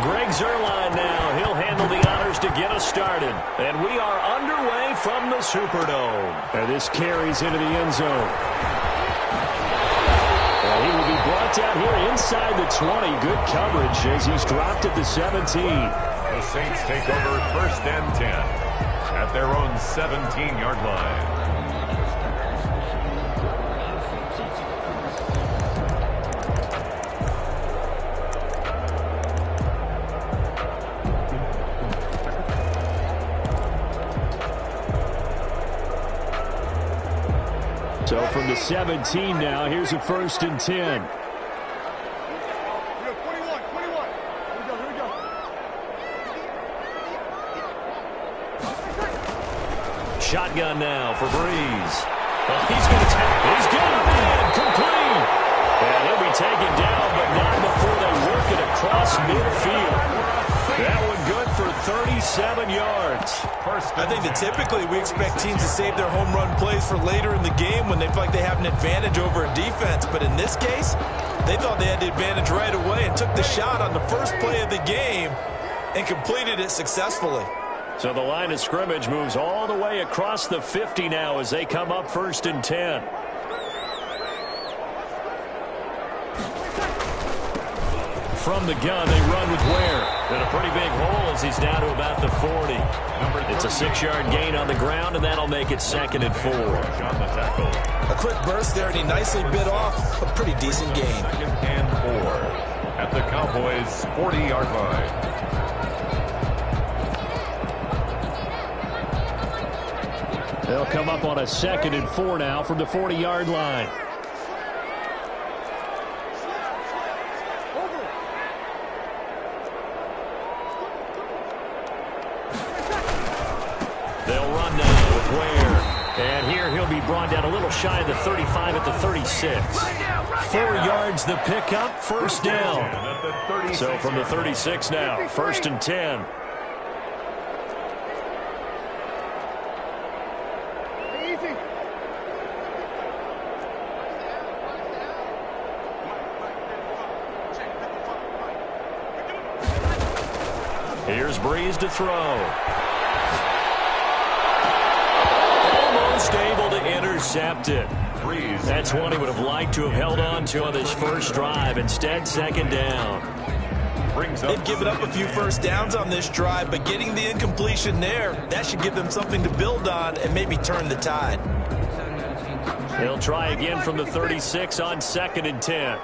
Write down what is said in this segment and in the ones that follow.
Greg Zuerlein now. He'll handle the honors to get us started. And we are underway from the Superdome. And this carries into the end zone. And he will be brought down here inside the 20. Good coverage as he's dropped at the 17. The Saints take over 1st and 10 at their own 17-yard line. So from the 17 now, here's a 1st and 10. Shotgun now for Breeze. Well, he's going to tap. He's got it in. Complete. And he'll be taken down, but not before they work it across midfield. That one good for 37 yards. I think that typically we expect teams to save their home run plays for later in the game when they feel like they have an advantage over a defense. But in this case, they thought they had the advantage right away and took the shot on the first play of the game and completed it successfully. So the line of scrimmage moves all the way across the 50 now as they come up 1st and 10. From the gun, they run with Ware. And a pretty big hole as he's down to about the 40. It's a 6-yard gain on the ground, and that'll make it 2nd and 4. A quick burst there, and he nicely bit off a pretty decent gain. 2nd and 4 at the Cowboys' 40-yard line. They'll come up on a 2nd and 4 now from the 40-yard line. They'll run now with Ware. And here he'll be brought down a little shy of the 35 at the 36. 4 yards the pickup, 1st down. So from the 36 now, 1st and 10. Here's Breeze to throw. Almost able to intercept it. That's one he would have liked to have held on to on this first drive. Instead, 2nd down. They've given up a few first downs on this drive, but getting the incompletion there, that should give them something to build on and maybe turn the tide. He'll try again from the 36 on 2nd and 10.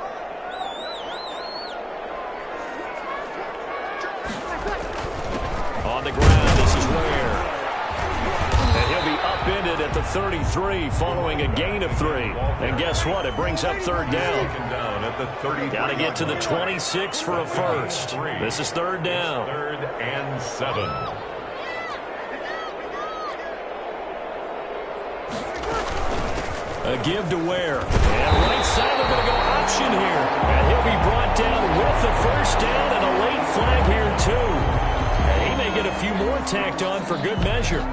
On the ground, this is Ware. And he'll be upended at the 33 following a gain of 3. And guess what? It brings up 3rd down. Got to get to the 26 for a first. This is 3rd down. 3rd and 7. A give to Ware. And right side, they're going to go option here. And he'll be brought down with the 1st down and a late flag here, too. And he may get a few more tacked on for good measure.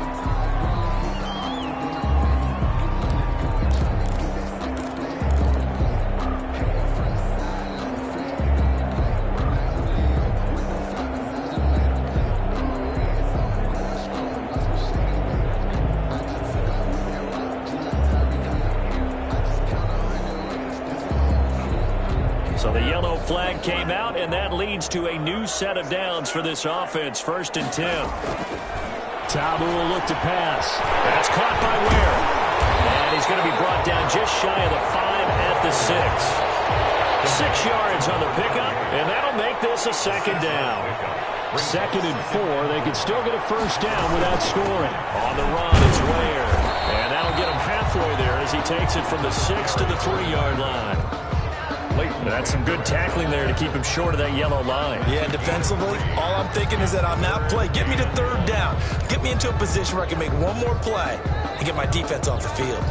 So the yellow flag came out, and that leads to a new set of downs for this offense. 1st and 10. Tabu will look to pass. That's caught by Ware. And he's going to be brought down just shy of the 5 at the 6. 6 yards on the pickup, and that'll make this a 2nd down. 2nd and 4. They could still get a 1st down without scoring. On the run is Ware. And that'll get him halfway there as he takes it from the 6 to the 3-yard line. That's some good tackling there to keep him short of that yellow line. Yeah, defensively, all I'm thinking is that on that play, get me to 3rd down. Get me into a position where I can make one more play and get my defense off the field.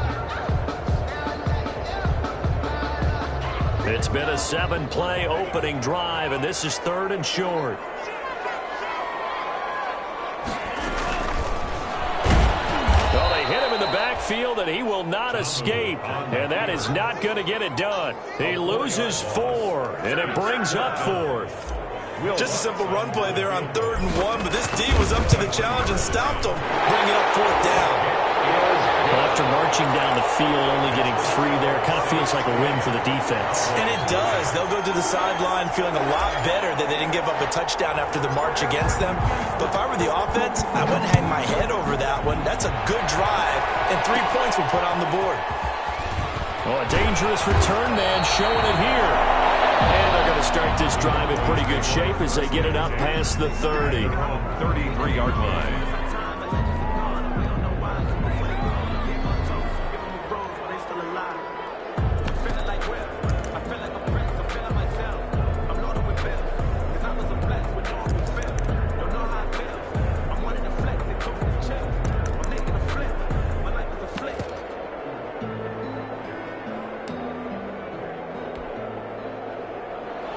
It's been a 7-play opening drive, and this is 3rd and short. Well, they hit him in the backfield, and he will not escape. And that is not going to get it done. He loses 4, and it brings up 4th. Just a simple run play there on 3rd and 1, but this D was up to the challenge and stopped them, bringing up 4th down. Well, after marching down the field, only getting 3 there, kind of feels like a win for the defense. And it does. They'll go to the sideline feeling a lot better that they didn't give up a touchdown after the march against them. But if I were the offense, I wouldn't hang my head over that one. That's a good drive, and 3 points will put on the board. Oh, a dangerous return man showing it here. And they're going to start this drive in pretty good shape as they get it up past the 30. 33-yard line.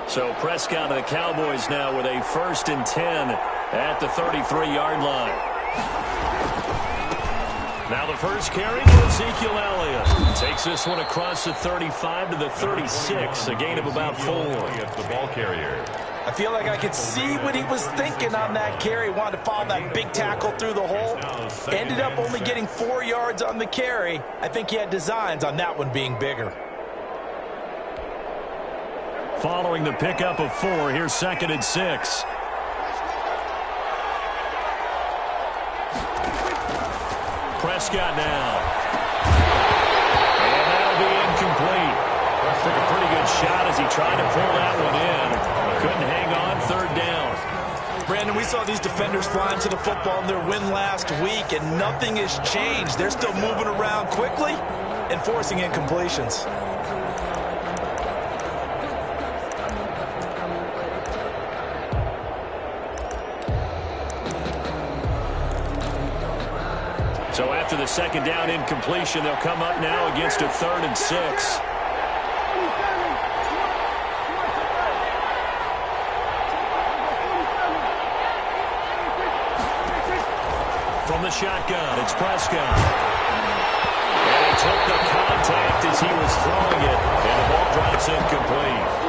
So Prescott and the Cowboys now with a 1st and 10 at the 33-yard line. Now the first carry for Ezekiel Elliott. Takes this one across the 35 to the 36, a gain of about 4. The ball carrier. I feel like I could see what he was thinking on that carry. Wanted to follow that big tackle through the hole. Ended up only getting 4 yards on the carry. I think he had designs on that one being bigger. Following the pickup of 4, here's 2nd and 6. Prescott now. And that'll be incomplete. Took a pretty good shot as he tried to pull that one in. Couldn't hang on, 3rd down. Brandon, we saw these defenders flying to the football in their win last week, and nothing has changed. They're still moving around quickly and forcing incompletions. So after the 2nd down incompletion, they'll come up now against a 3rd and 6. From the shotgun, it's Prescott. And he took the contact as he was throwing it, and the ball drops incomplete.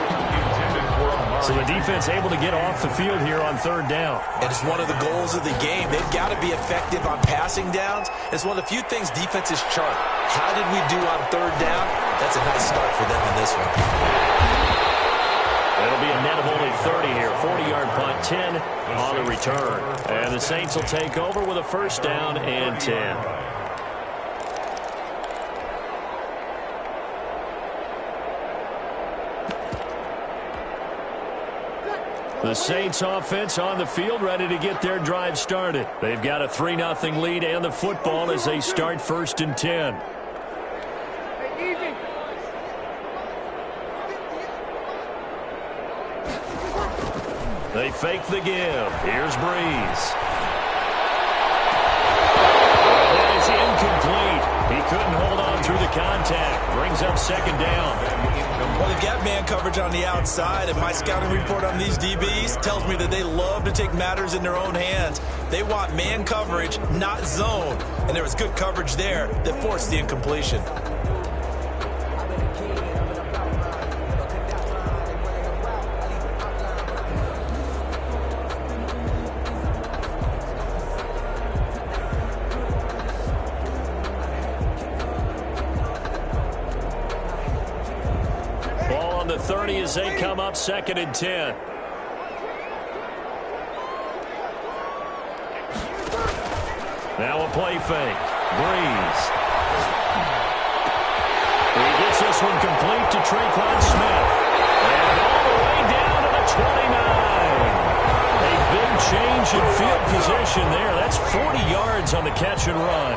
So the defense able to get off the field here on 3rd down. And it's one of the goals of the game. They've got to be effective on passing downs. It's one of the few things defenses chart. How did we do on 3rd down? That's a nice start for them in this one. It'll be a net of only 30 here. 40-yard punt, 10 on the return. And the Saints will take over with a 1st down and 10. The Saints offense on the field ready to get their drive started. They've got a 3-0 lead and the football as they start 1st and 10. They fake the give. Here's Breeze. That is incomplete. He couldn't hold on through the contact. Brings up 2nd down. Well, they've got man coverage on the outside, and my scouting report on these DBs tells me that they love to take matters in their own hands. They want man coverage, not zone. And there was good coverage there that forced the incompletion. Ball on the 30 as they come up 2nd and 10. Now a play fake. Breeze. He gets this one complete to Tre'Quan Smith. And all the way down to the 29. A big change in field position there. That's 40 yards on the catch and run.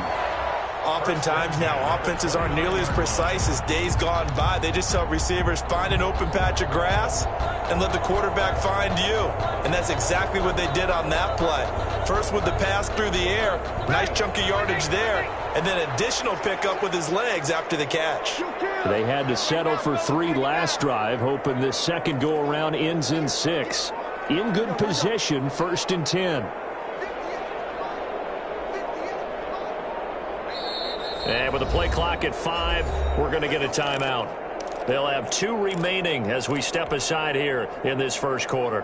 Oftentimes now, offenses aren't nearly as precise as days gone by. They just tell receivers, find an open patch of grass and let the quarterback find you. And that's exactly what they did on that play. First with the pass through the air, nice chunk of yardage there, and then additional pickup with his legs after the catch. They had to settle for 3 last drive, hoping this second go-around ends in 6. In good position, 1st and 10. And with the play clock at 5, we're going to get a timeout. They'll have 2 remaining as we step aside here in this first quarter.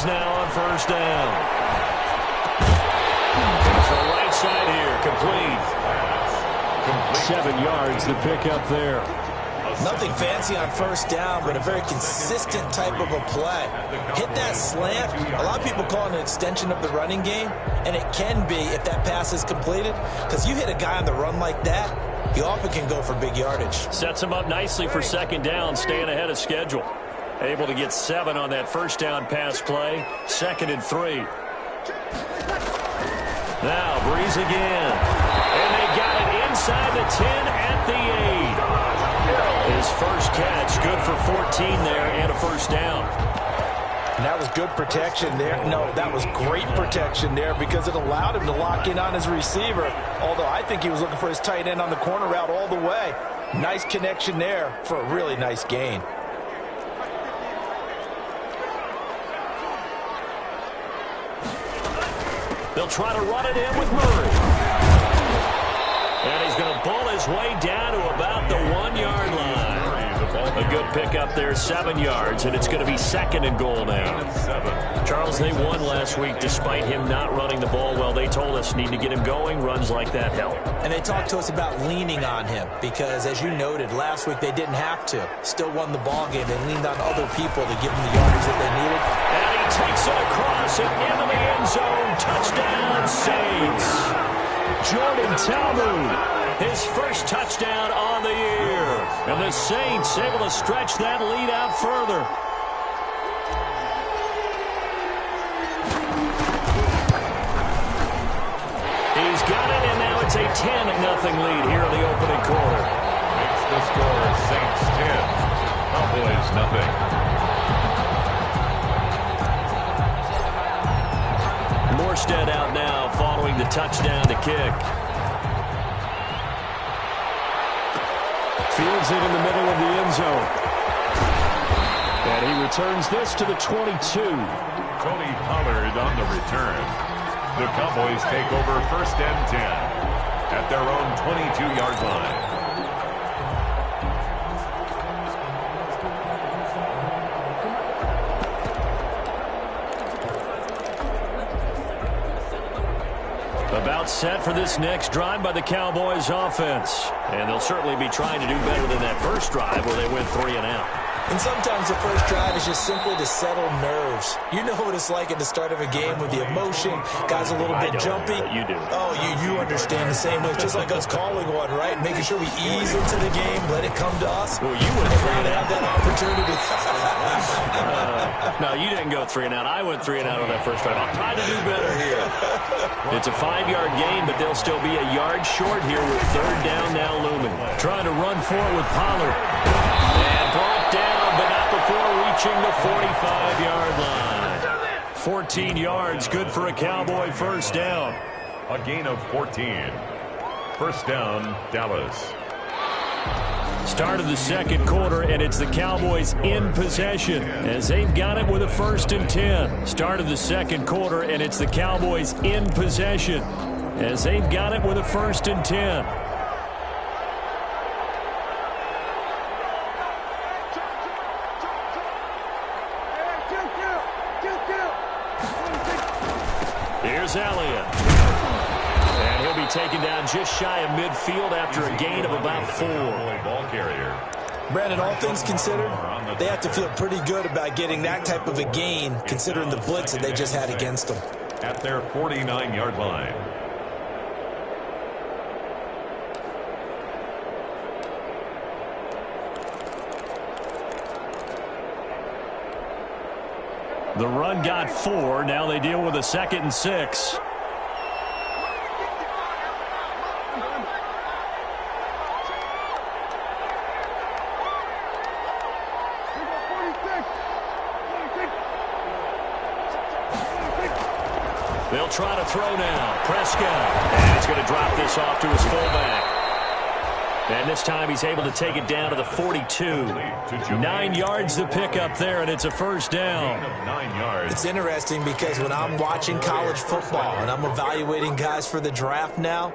Cowboys now on first down. To the right side here, complete. 7 yards, the pickup there. Nothing fancy on first down, but a very consistent type of a play. Hit that slant. A lot of people call it an extension of the running game, and it can be if that pass is completed, because you hit a guy on the run like that, he often can go for big yardage. Sets him up nicely for second down, staying ahead of schedule. Able to get 7 on that first down pass play. 2nd and 3. Now, Breeze again. And they got it inside the 10 at the 8. His first catch, good for 14 there and a first down. And that was good protection there. No, that was great protection there because it allowed him to lock in on his receiver. Although I think he was looking for his tight end on the corner route all the way. Nice connection there for a really nice gain. They'll try to run it in with Murray. And he's going to bull his way down to about the 1-yard line. A good pickup there, 7 yards, and it's going to be 2nd and goal now. Charles, they won last week despite him not running the ball well. They told us need to get him going. Runs like that help. And they talked to us about leaning on him because, as you noted, last week they didn't have to. Still won the ball game. They leaned on other people to give them the yardage that they needed. And he takes it across and into the end zone. Touchdown, Saints. Jordan Talbot, his first touchdown on the year. And the Saints able to stretch that lead out further. He's got it, and now it's a 10-0 lead here in the opening quarter. Makes the score Saints 10, Cowboys nothing. Morstead out now following the touchdown to kick. Fields it in the middle of the end zone. And he returns this to the 22. Tony Pollard on the return. The Cowboys take over 1st and 10 at their own 22-yard line. About set for this next drive by the Cowboys offense. And they'll certainly be trying to do better than that first drive where they went 3 and out. And sometimes the first drive is just simply to settle nerves. You know what it's like at the start of a game with the emotion. Guys a little bit jumpy. You do. Oh, you understand the same way. It's just like us calling one, right? Making sure we ease into the game, let it come to us. Well, you went 3 and out. Have that opportunity. No, you didn't go 3 and out. I went 3 and out on that first drive. I'm trying to do better here. It's a 5-yard gain, but they'll still be a yard short here with 3rd down now looming. Trying to run for it with Pollard. And brought down, but not before reaching the 45-yard line. 14 yards, good for a Cowboy first down. A gain of 14. First down, Dallas. Start of the second quarter, and it's the Cowboys in possession as they've got it with a 1st and 10. Start of the second quarter, and it's the Cowboys in possession as they've got it with a 1st and 10. Here's Elliott. And he'll be taken down just shy of midfield after a gain of about 4. Ball carrier. Brandon, all things considered, they have to feel pretty good about getting that type of a gain considering the blitz that they just had against them. At their 49-yard line. The run got 4. Now they deal with a 2nd and 6. They'll try to throw now. Prescott. And he's going to drop this off to his fullback. And this time he's able to take it down to the 42. 9 yards to pick up there, and it's a first down. 9 yards. It's interesting because when I'm watching college football and I'm evaluating guys for the draft now,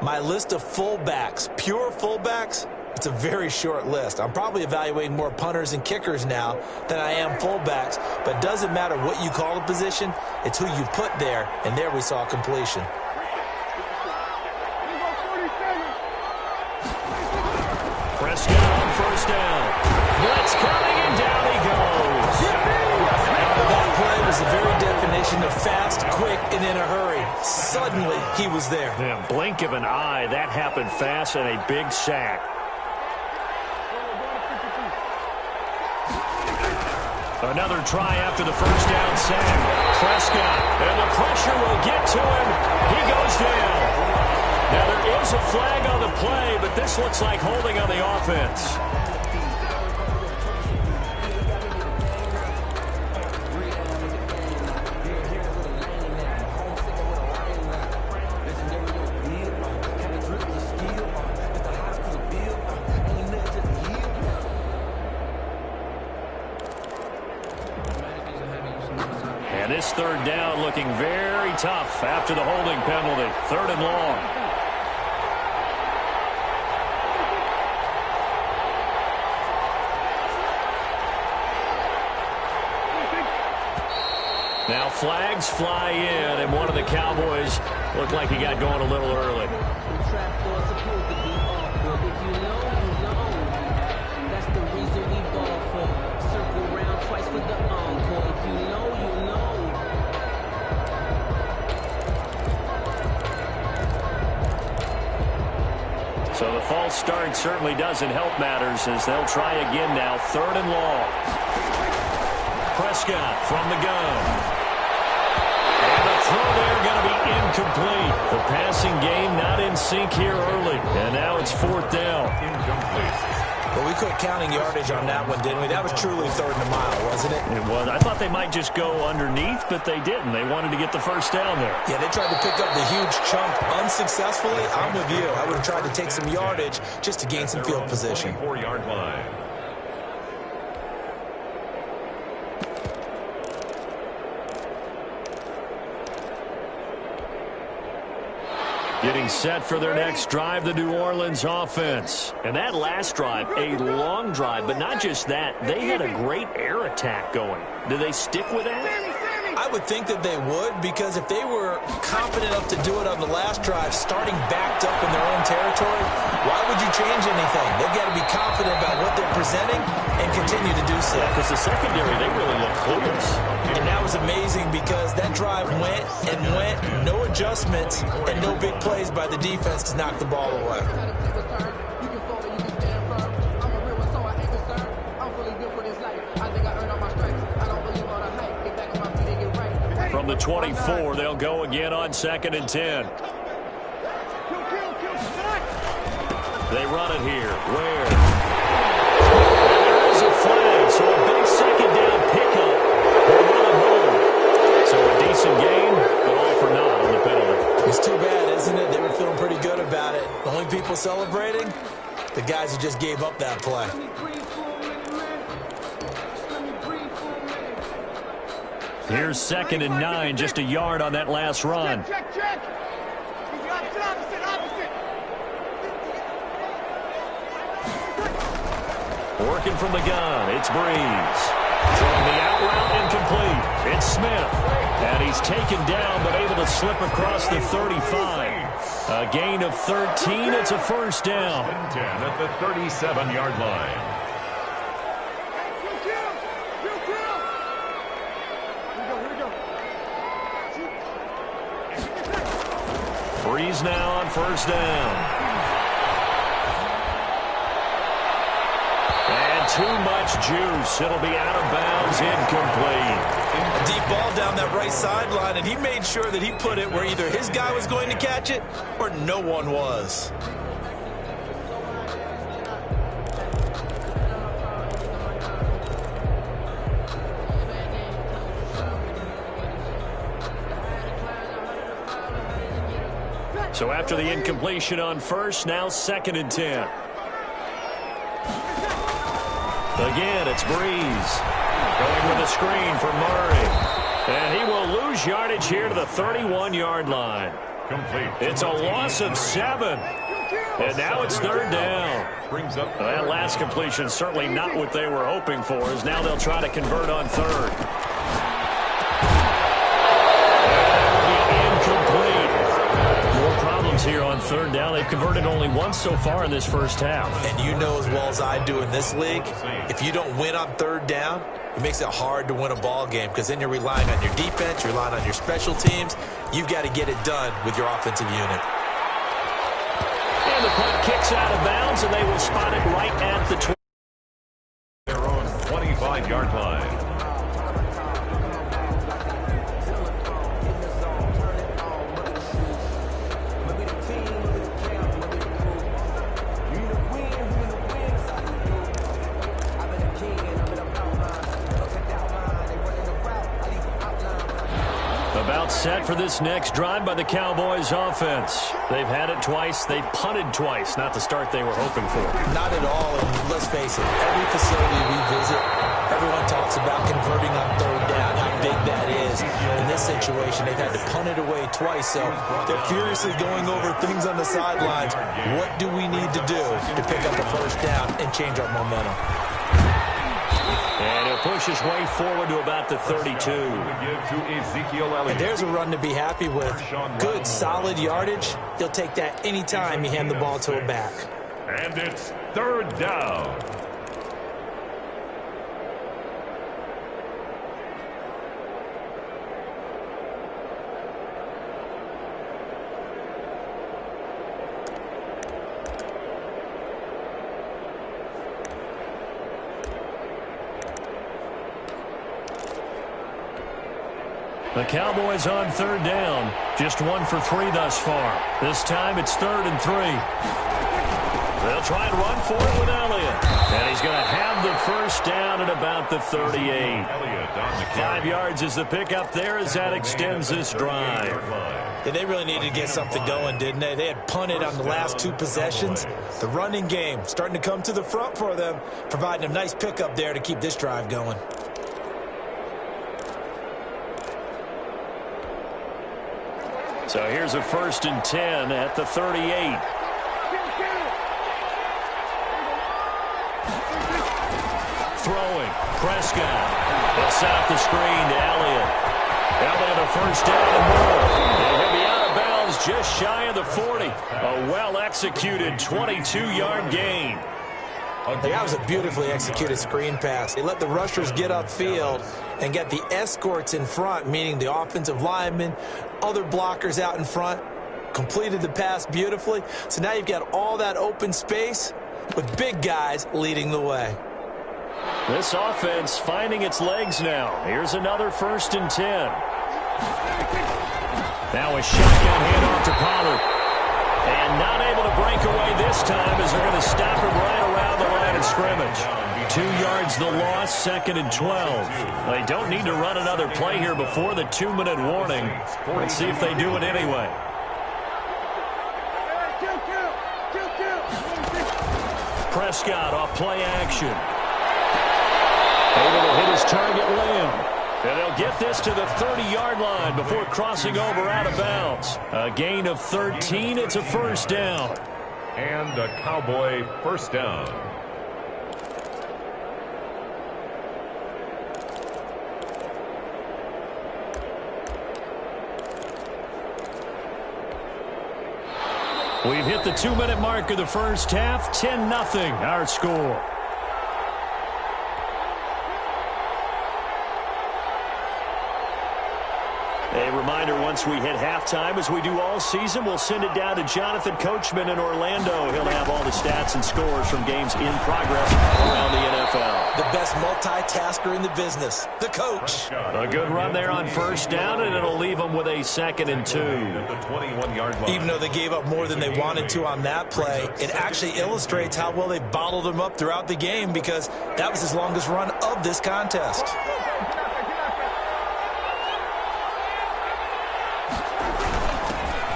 my list of fullbacks, pure fullbacks, It's a very short list. I'm probably evaluating more punters and kickers now than I am fullbacks, but it doesn't matter what you call a position, it's who you put there, and there we saw completion. Prescott on first down. Blitz coming, and down he goes. That play was the very definition of fast, quick, and in a hurry. Suddenly, he was there. Yeah, blink of an eye, that happened fast, and a big sack. Another try after the first down sack. Prescott, and the pressure will get to him. He goes down. Now, there is a flag on the play, but this looks like holding on the offense. And this third down looking very tough after the holding penalty. 3rd and long. Now flags fly in, and one of the Cowboys looked like he got going a little early. So the false start certainly doesn't help matters as they'll try again now. 3rd and long. Prescott from the gun. And the throw there going to be incomplete. The passing game not in sync here early. And now it's 4th down. Incomplete. Well, we quit counting yardage on that one, didn't we? That was truly 3rd and a mile, wasn't it? It was. I thought they might just go underneath, but they didn't. They wanted to get the first down there. Yeah, they tried to pick up the huge chunk unsuccessfully. I'm with you. I would have tried to take some yardage just to gain some field position. 24-yard line. Getting set for their next drive, the New Orleans offense. And that last drive, a long drive, but not just that. They had a great air attack going. Do they stick with that? I would think that they would, because if they were confident enough to do it on the last drive, starting backed up in their own territory, why would you change anything? They've got to be confident about what they're presenting and continue to do so. Because the secondary, they really look clueless. And that was amazing because that drive went and went, no adjustments, and no big plays by the defense to knock the ball away. From the 24, they'll go again on 2nd and 10. They run it here. Where? There is a flag, so a big 2nd down pickup. They're running home. So a decent game, but all for naught on the penalty. It's too bad, isn't it? They were feeling pretty good about it. The only people celebrating? The guys who just gave up that play. Here's 2nd and 9, just a yard on that last run. Check. Working from the gun, it's Breeze. Throwing the out route incomplete. It's Smith. And he's taken down, but able to slip across the 35. A gain of 13. It's a first down. 10 at the 37-yard line. Breeze now on first down. And too much juice. It'll be out of bounds, incomplete. A deep ball down that right sideline, and he made sure that he put it where either his guy was going to catch it or no one was. So after the incompletion on first, now 2nd and 10. Again, it's Breeze. Going with a screen for Murray. And he will lose yardage here to the 31-yard line. Complete. It's a loss of 7. And now it's third down. Brings up That last completion certainly not what they were hoping for, as now they'll try to convert on third. Here on third down. They've converted only once so far in this first half. And you know as well as I do in this league, if you don't win on third down, it makes it hard to win a ball game because then you're relying on your defense, you're relying on your special teams. You've got to get it done with your offensive unit. And the punt kicks out of bounds, and they will spot it right at the 20. Their own 25-yard line. About set for this next drive by the Cowboys offense. They've had it twice. They've punted twice. Not the start they were hoping for. Not at all. And let's face it, every facility we visit, everyone talks about converting on third down, how big that is. In this situation, they've had to punt it away twice, so they're furiously going over things on the sidelines. What do we need to do to pick up a first down and change our momentum? And he'll push his way forward to about the 32. And there's a run to be happy with. Good, solid yardage. He'll take that anytime you hand the ball to a back. And it's third down. The Cowboys on third down. Just 1 for 3 thus far. This time it's 3rd and 3. They'll try and run for it with Elliott. And he's going to have the first down at about the 38. 5 yards is the pickup there as that extends this drive. Yeah, they really needed to get something going, didn't they? They had punted on the last 2 possessions. The running game starting to come to the front for them, providing a nice pickup there to keep this drive going. So here's a 1st and 10 at the 38. Throwing. Prescott. They'll set up the screen to Elliott. Elliott a first down and more. And he'll be out of bounds just shy of the 40. A well-executed 22-yard gain. That was a beautifully executed screen pass. They let the rushers get upfield and get the escorts in front, meaning the offensive linemen, other blockers out in front, completed the pass beautifully. So now you've got all that open space with big guys leading the way. This offense finding its legs now. Here's another 1st and 10. Now a shotgun handoff to Pollard. And not able to break away this time as they're going to stop him right around the line of scrimmage. 2 yards the loss, 2nd and 12. They don't need to run another play here before the 2-minute warning. Let's see if they do it anyway. Prescott off play action. Able to hit his target limb. And they'll get this to the 30-yard line before crossing over out of bounds. A gain of 13. It's a first down. And a Cowboy first down. We've hit the 2-minute mark of the first half. 10-0 our score. A reminder, once we hit halftime, as we do all season, we'll send it down to Jonathan Coachman in Orlando. He'll have all the stats and scores from games in progress around the NFL. The best multitasker in the business, the coach. A good run there on first down, and it'll leave them with a 2nd and 2. Even though they gave up more than they wanted to on that play, it actually illustrates how well they bottled them up throughout the game because that was his longest run of this contest.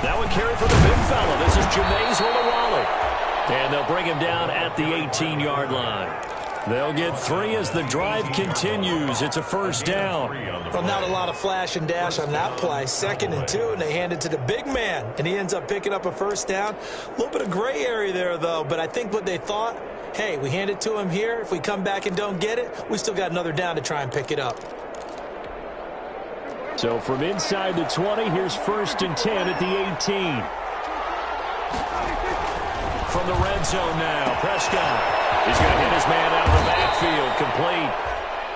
That would carry for the big fella. This is Jameis Olawale. And they'll bring him down at the 18-yard line. They'll get 3 as the drive continues. It's a first down. Well, not a lot of flash and dash on that play. 2nd and 2, and they hand it to the big man, and he ends up picking up a first down. A little bit of gray area there, though, but I think what they thought, hey, we hand it to him here. If we come back and don't get it, we still got another down to try and pick it up. So from inside the 20, here's 1st and 10 at the 18. From the red zone now, Prescott. He's going to hit his man out of the backfield, complete.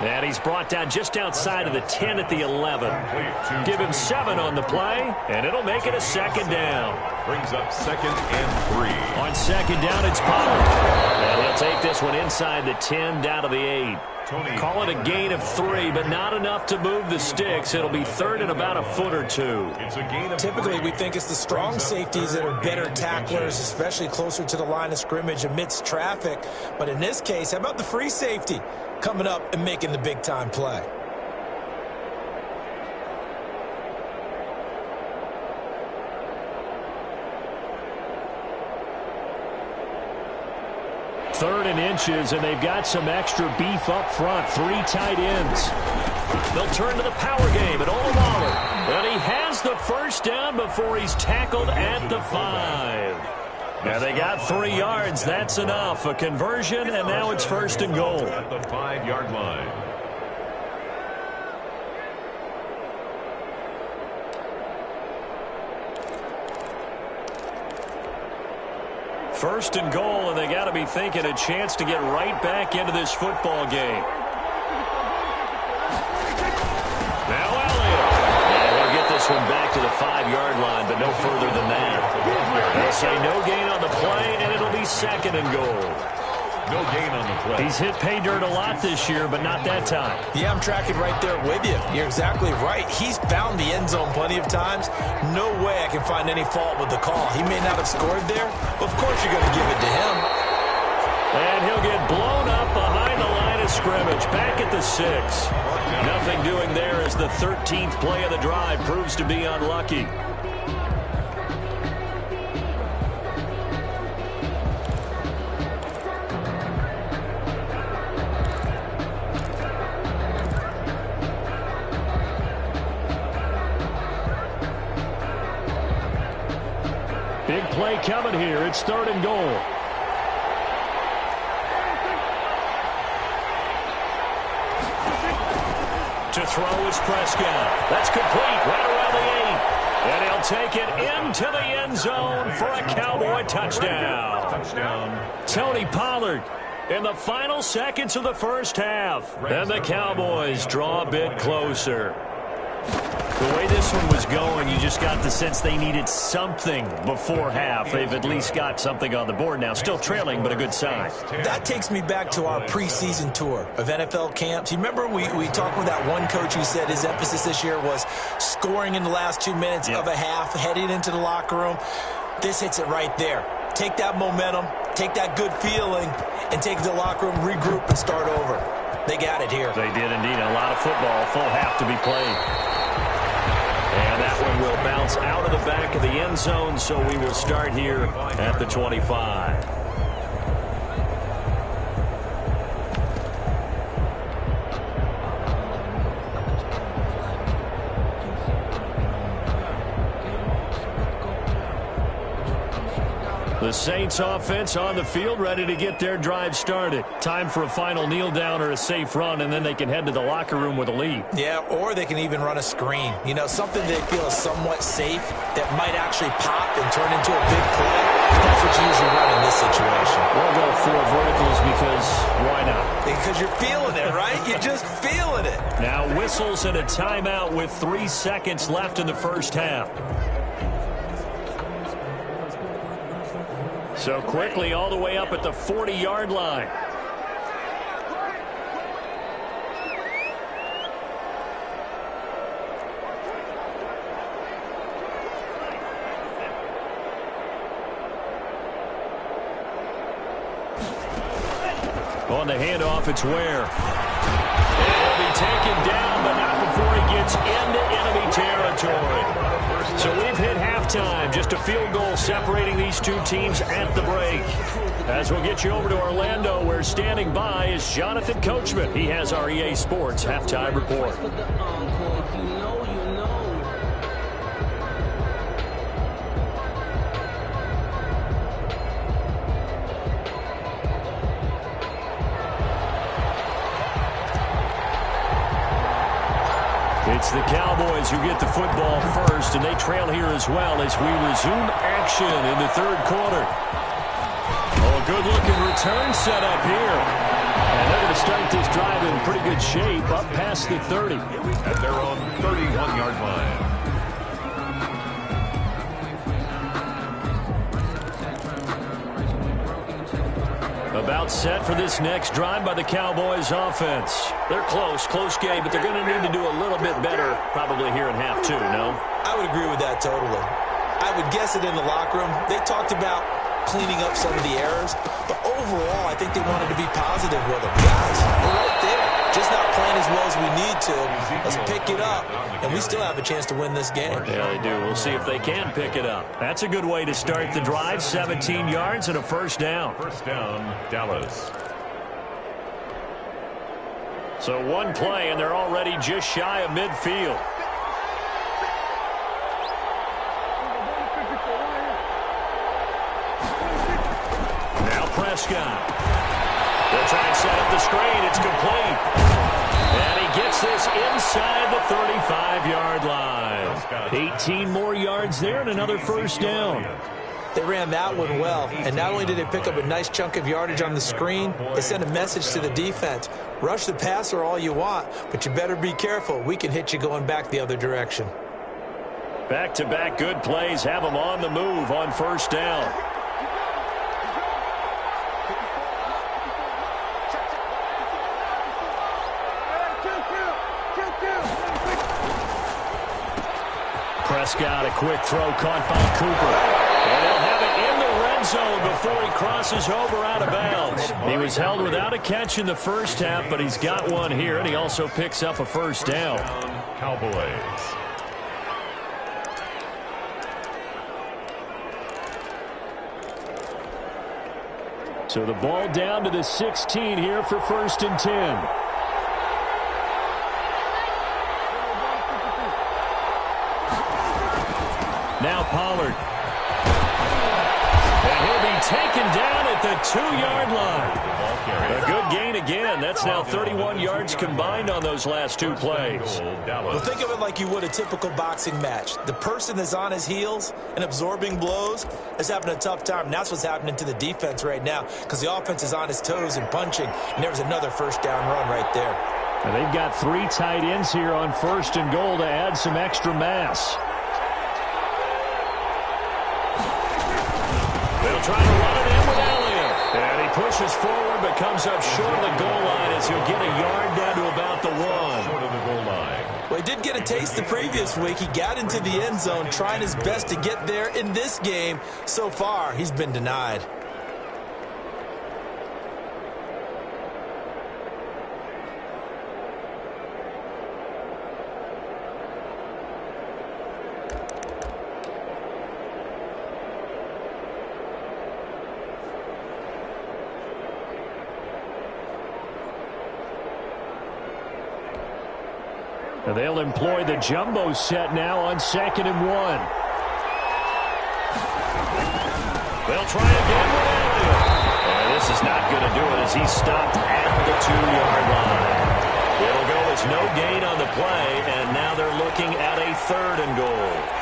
And he's brought down just outside of the 10 at the 11. Give him 7 on the play, and it'll make it a 2nd down. Brings up 2nd and 3. On 2nd down, it's Pollard. And he'll take this one inside the 10 down to the 8. Call it a gain of 3, but not enough to move the sticks. It'll be 3rd and about a foot or 2. Typically, we think it's the strong safeties that are better tacklers, especially closer to the line of scrimmage amidst traffic. But in this case, how about the free safety coming up and making the big-time play? Third and inches, and they've got some extra beef up front. 3 tight ends. They'll turn to the power game at Olawale. And he has the first down before he's tackled at the 5. Now they got 3 yards. That's enough. A conversion, and now it's 1st and goal. At the 5-yard line. First and goal, and they got to be thinking a chance to get right back into this football game. Now Elliott. And he'll get this one back to the 5-yard line, but no further than that. They'll say no gain on the play, and it'll be 2nd and goal. No gain on the play. He's hit pay dirt a lot this year, but not that time. Yeah, I'm tracking right there with you. You're exactly right. He's found the end zone plenty of times. No way I can find any fault with the call. He may not have scored there, but of course you're going to give it to him. And he'll get blown up behind the line of scrimmage, back at the 6. Nothing doing there as the 13th play of the drive proves to be unlucky. Big play coming here. It's 3rd and goal. To throw is Prescott. That's complete right around the 8. And he'll take it into the end zone for a Cowboy touchdown. Tony Pollard in the final seconds of the first half. And the Cowboys draw a bit closer. The way this one was going, you just got the sense they needed something before half. They've at least got something on the board now. Still trailing, but a good sign. That takes me back to our preseason tour of NFL camps. You remember we talked with that one coach who said his emphasis this year was scoring in the last 2 minutes of a half, heading into the locker room. This hits it right there. Take that momentum, take that good feeling, and take the locker room, regroup, and start over. They got it here. They did indeed. A lot of football, full half to be played. And that one will bounce out of the back of the end zone, so we will start here at the 25. The Saints offense on the field, ready to get their drive started. Time for a final kneel down or a safe run, and then they can head to the locker room with a lead. Yeah, or they can even run a screen. You know, something they feel is somewhat safe that might actually pop and turn into a big play. That's what you usually run in this situation. We'll go 4 verticals because why not? Because you're feeling it, right? You're just feeling it. Now whistles and a timeout with 3 seconds left in the first half. So quickly all the way up at the 40-yard line. On the handoff, it's Ware. And he'll be taken down, but not before he gets into enemy territory. So we've hit halftime. Just a field goal separating these two teams at the break. As we'll get you over to Orlando, where standing by is Jonathan Coachman. He has our EA Sports halftime report. It's the Cowboys who get the football first, and they trail here as well as we resume action in the third quarter. Oh, a good-looking return set up here. And they're going to start this drive in pretty good shape, up past the 30. At their own 31-yard line. About set for this next drive by the Cowboys offense. They're close game, but they're going to need to do a little bit better probably here in half two, no? I would agree with that totally. I would guess it in the locker room. They talked about cleaning up some of the errors, but overall, I think they wanted to be positive with them. Guys, we're right there. Just not playing as well as we need to. Let's pick it up, and we still have a chance to win this game. Yeah, they do. We'll see if they can pick it up. That's a good way to start the drive. 17 yards and a first down. First down, Dallas. So one play, and they're already just shy of midfield. Now Prescott. They'll try and set up the screen. It's complete. And he gets this inside the 35-yard line. 18 more yards there and another first down. They ran that one well, and not only did they pick up a nice chunk of yardage on the screen, they sent a message to the defense. Rush the passer all you want, but you better be careful. We can hit you going back the other direction. Back-to-back good plays have them on the move on first down. Prescott, a quick throw caught by Cooper. And they'll have it in the red zone before he crosses over out of bounds. He was held without a catch in the first half, but he's got one here, and he also picks up a first down. Cowboys. So the ball down to the 16 here for 1st and 10. Now Pollard. And he'll be taken down at the 2-yard line. A good gain again. That's now 31 yards combined on those last two plays. Well, think of it like you would a typical boxing match. The person that's on his heels and absorbing blows is having a tough time. And that's what's happening to the defense right now because the offense is on his toes and punching. And there's another first down run right there. And they've got 3 tight ends here on 1st and goal to add some extra mass. They'll try to run it in with Elliott. And he pushes forward but comes up short of the goal line as he'll get a yard down to about the 1. Short of the goal line. Well, he did get a taste the previous week. He got into the end zone trying his best to get there in this game. So far, he's been denied. And they'll employ the jumbo set now on 2nd and 1. They'll try again with Elliott. And this is not going to do it as he's stopped at the 2-yard line. It'll go as no gain on the play, and now they're looking at a 3rd and goal.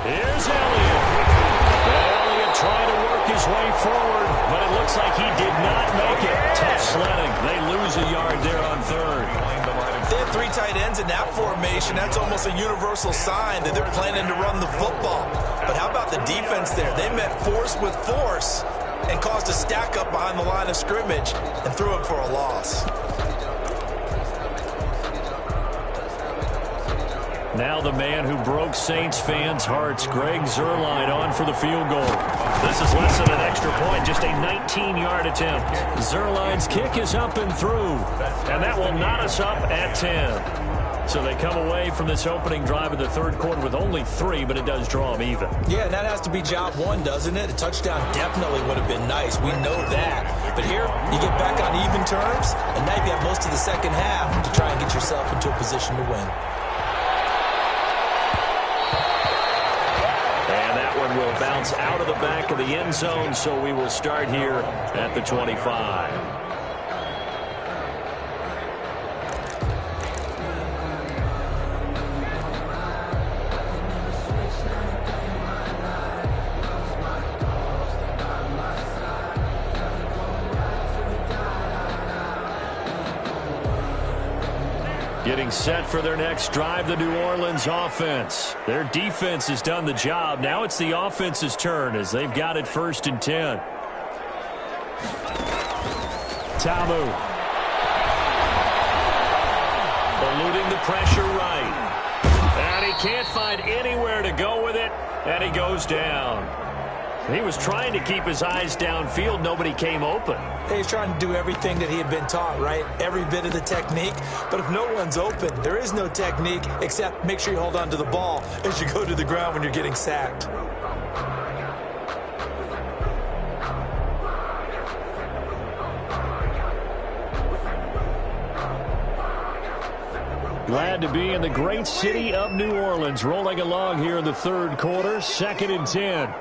Here's Elliott. Elliott trying to work his way forward, but it looks like he did not make it. Tough sledding. They lose a yard there on 3rd. They have 3 tight ends in that formation. That's almost a universal sign that they're planning to run the football. But how about the defense there? They met force with force and caused a stack up behind the line of scrimmage and threw it for a loss. Now the man who broke Saints fans' hearts, Greg Zuerlein, on for the field goal. This is less than an extra point, just a 19-yard attempt. Zuerlein's kick is up and through, and that will knot us up at 10. So they come away from this opening drive of the third quarter with only 3, but it does draw them even. Yeah, and that has to be job one, doesn't it? A touchdown definitely would have been nice. We know that. But here, you get back on even terms, and now you got most of the second half to try and get yourself into a position to win. Will bounce out of the back of the end zone, so we will start here at the 25. Getting set for their next drive, the New Orleans offense. Their defense has done the job. Now it's the offense's turn as they've got it 1st and 10. Tamu. Eluding the pressure right. And he can't find anywhere to go with it, and he goes down. He was trying to keep his eyes downfield. Nobody came open. He's trying to do everything that he had been taught, right? Every bit of the technique. But if no one's open, there is no technique except make sure you hold on to the ball as you go to the ground when you're getting sacked. Glad to be in the great city of New Orleans, rolling along here in the third quarter, 2nd and 10.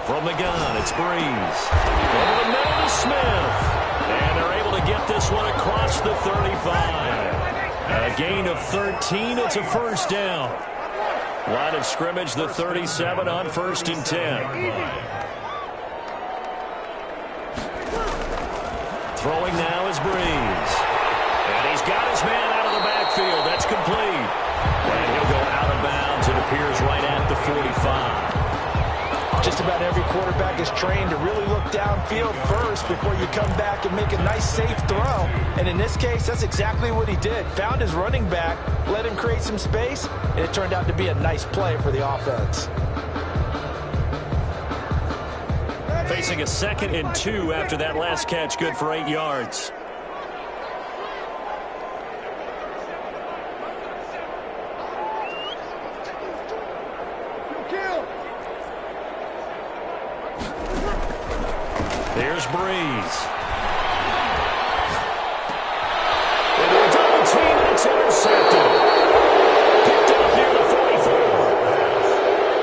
From the gun, it's Breeze. Over the middle to Smith. And they're able to get this one across the 35. A gain of 13. It's a first down. Line of scrimmage, the 37 on 1st and 10. Throwing now is Breeze. And he's got his man out of the backfield. That's complete. And he'll go out of bounds. It appears right at the 45. Just about every quarterback is trained to really look downfield first before you come back and make a nice, safe throw. And in this case, that's exactly what he did. Found his running back, let him create some space, and it turned out to be a nice play for the offense. Facing a 2nd and 2 after that last catch, good for 8 yards. There's Breeze. Into a double team, and it's intercepted. Picked up near the 44.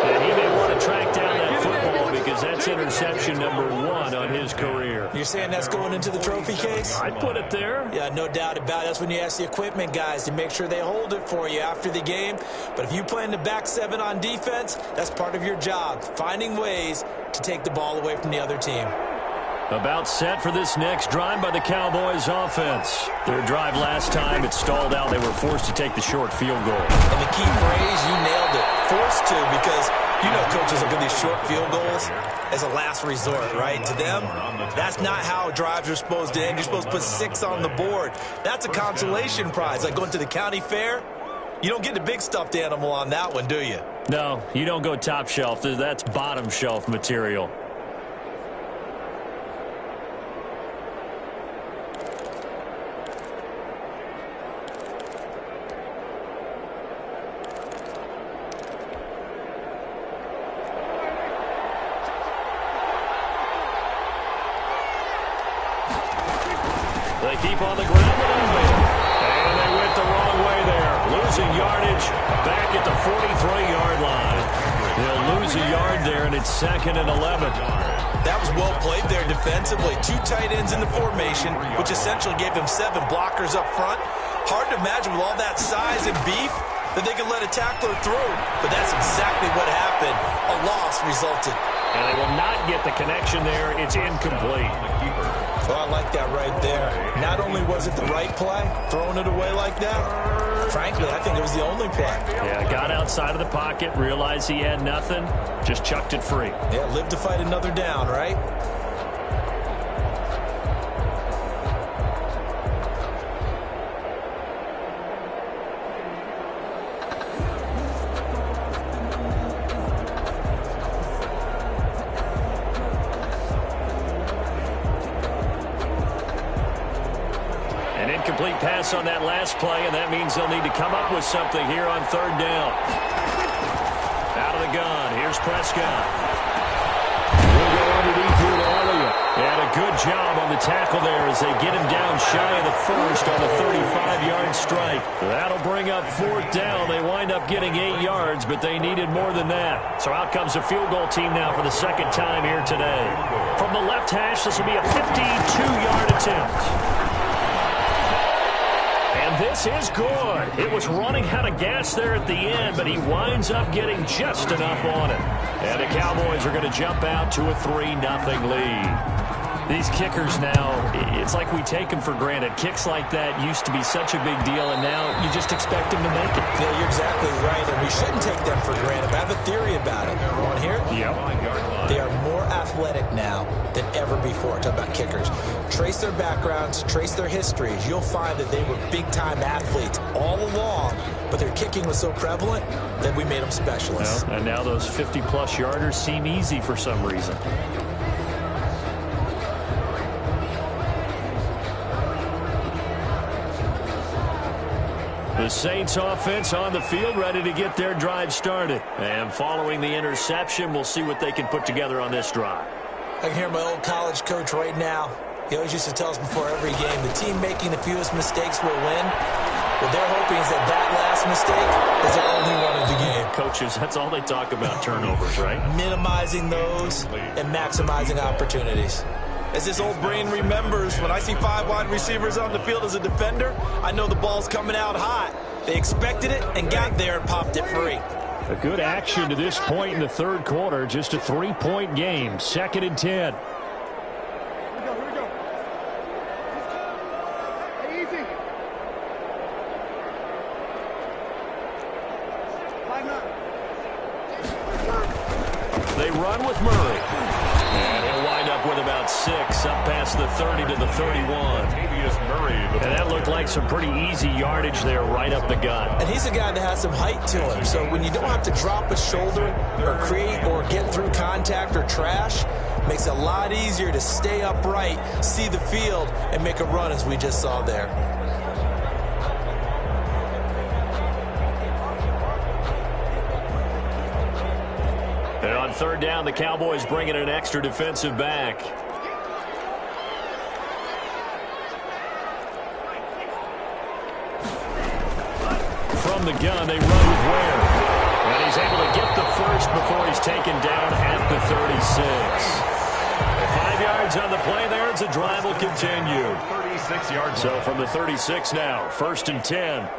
And he may want to track down that football because that's interception number 1 on his career. You're saying that's going into the trophy case? I'd put it there. Yeah, no doubt about it. That's when you ask the equipment guys to make sure they hold it for you after the game. But if you play in the back 7 on defense, that's part of your job, finding ways to take the ball away from the other team. About set for this next drive by the Cowboys offense. Their drive last time, it stalled out. They were forced to take the short field goal. And the key phrase, you nailed it. Forced to, because you know coaches look at these short field goals as a last resort, right? To them, that's not how drives are supposed to end. You're supposed to put 6 on the board. That's a consolation prize. Like going to the county fair, you don't get the big stuffed animal on that one, do you? No, you don't go top shelf. That's bottom shelf material. They keep on the ground with him. And they went the wrong way there. Losing yardage back at the 43-yard line. They'll lose a yard there, and it's 2nd and 11. That was well played there defensively. 2 tight ends in the formation, which essentially gave them 7 blockers up front. Hard to imagine with all that size and beef that they could let a tackler through. But that's exactly what happened. A loss resulted. And they will not get the connection there. It's incomplete. Well, I like that right there. Not only was it the right play, throwing it away like that, frankly, I think it was the only play. Yeah, got outside of the pocket, realized he had nothing, just chucked it free. Yeah, live to fight another down, right? incomplete pass on that last play, and that means they'll need to come up with something here on third down. Out of the gun, here's Prescott. We'll go underneath here to Elliott. And a good job on the tackle there as they get him down shy of the first on the 35-yard strike. That'll bring up fourth down. They wind up getting 8 yards, but they needed more than that. So out comes the field goal team now for the second time here today. From the left hash, this will be a 52-yard attempt. And this is good. It was running out of gas there at the end, but he winds up getting just enough on it. And the Cowboys are going to jump out to a 3-0 lead. These kickers now, it's like we take them for granted. Kicks like that used to be such a big deal, and now you just expect them to make it. Yeah, you're exactly right, and we shouldn't take them for granted. I have a theory about it. You want to hear it? Yep. They are more athletic now than ever before. Talk about kickers. Trace their backgrounds, trace their histories. You'll find that they were big-time athletes all along, but their kicking was so prevalent that we made them specialists. Well, and now those 50-plus yarders seem easy for some reason. The Saints offense on the field, ready to get their drive started. And following the interception, we'll see what they can put together on this drive. I can hear my old college coach right now. He always used to tell us before every game, the team making the fewest mistakes will win. What they're hoping is that last mistake is the only one of the game. Coaches, that's all they talk about, turnovers, right? Minimizing those and maximizing opportunities. As this old brain remembers, when I see 5 wide receivers on the field as a defender, I know the ball's coming out hot. They expected it and got there and popped it free. A good action to this point in the third quarter. Just a 3-point game. 2nd and 10. Here we go. Hey, easy. They run with Murray. And he'll wind up with about 6, up past the 30 to the 31. And that looked like some pretty easy yardage there right up the gut. And he's a guy that has some height to him. So when you don't have to drop a shoulder or create or get through contact or trash, makes it a lot easier to stay upright, see the field, and make a run as we just saw there. And on third down, the Cowboys bring in an extra defensive back. From the gun, they run with Ware. And he's able to get the first before he's taken down at the 36. 5 yards on the play there as the drive will continue. 36 yards. So from the 36 now, 1st and 10.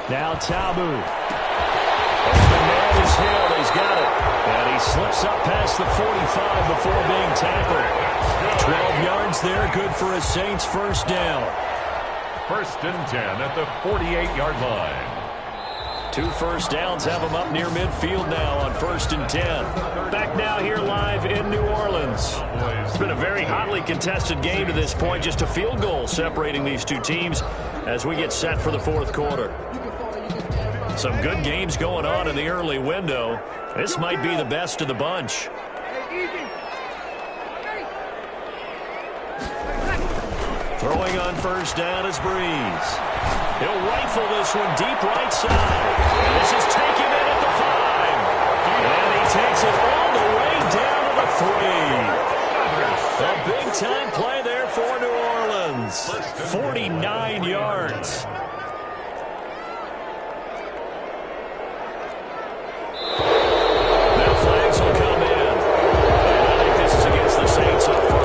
Now Tabu. Open man is held. He's got it. And he slips up past the 45 before being tackled. 12 yards there. Good for a Saints first down. 1st and 10 at the 48-yard line. 2 first downs have them up near midfield now on 1st and 10. Back now here live in New Orleans. It's been a very hotly contested game to this point. Just a field goal separating these two teams as we get set for the fourth quarter. Some good games going on in the early window. This might be the best of the bunch. Throwing on first down is Breeze. He'll rifle this one deep right side. This is taken in at the 5. And he takes it all the way down to the 3. A big-time play there for New Orleans. 49 yards. Now flags will come in. And I think this is against the Saints up front.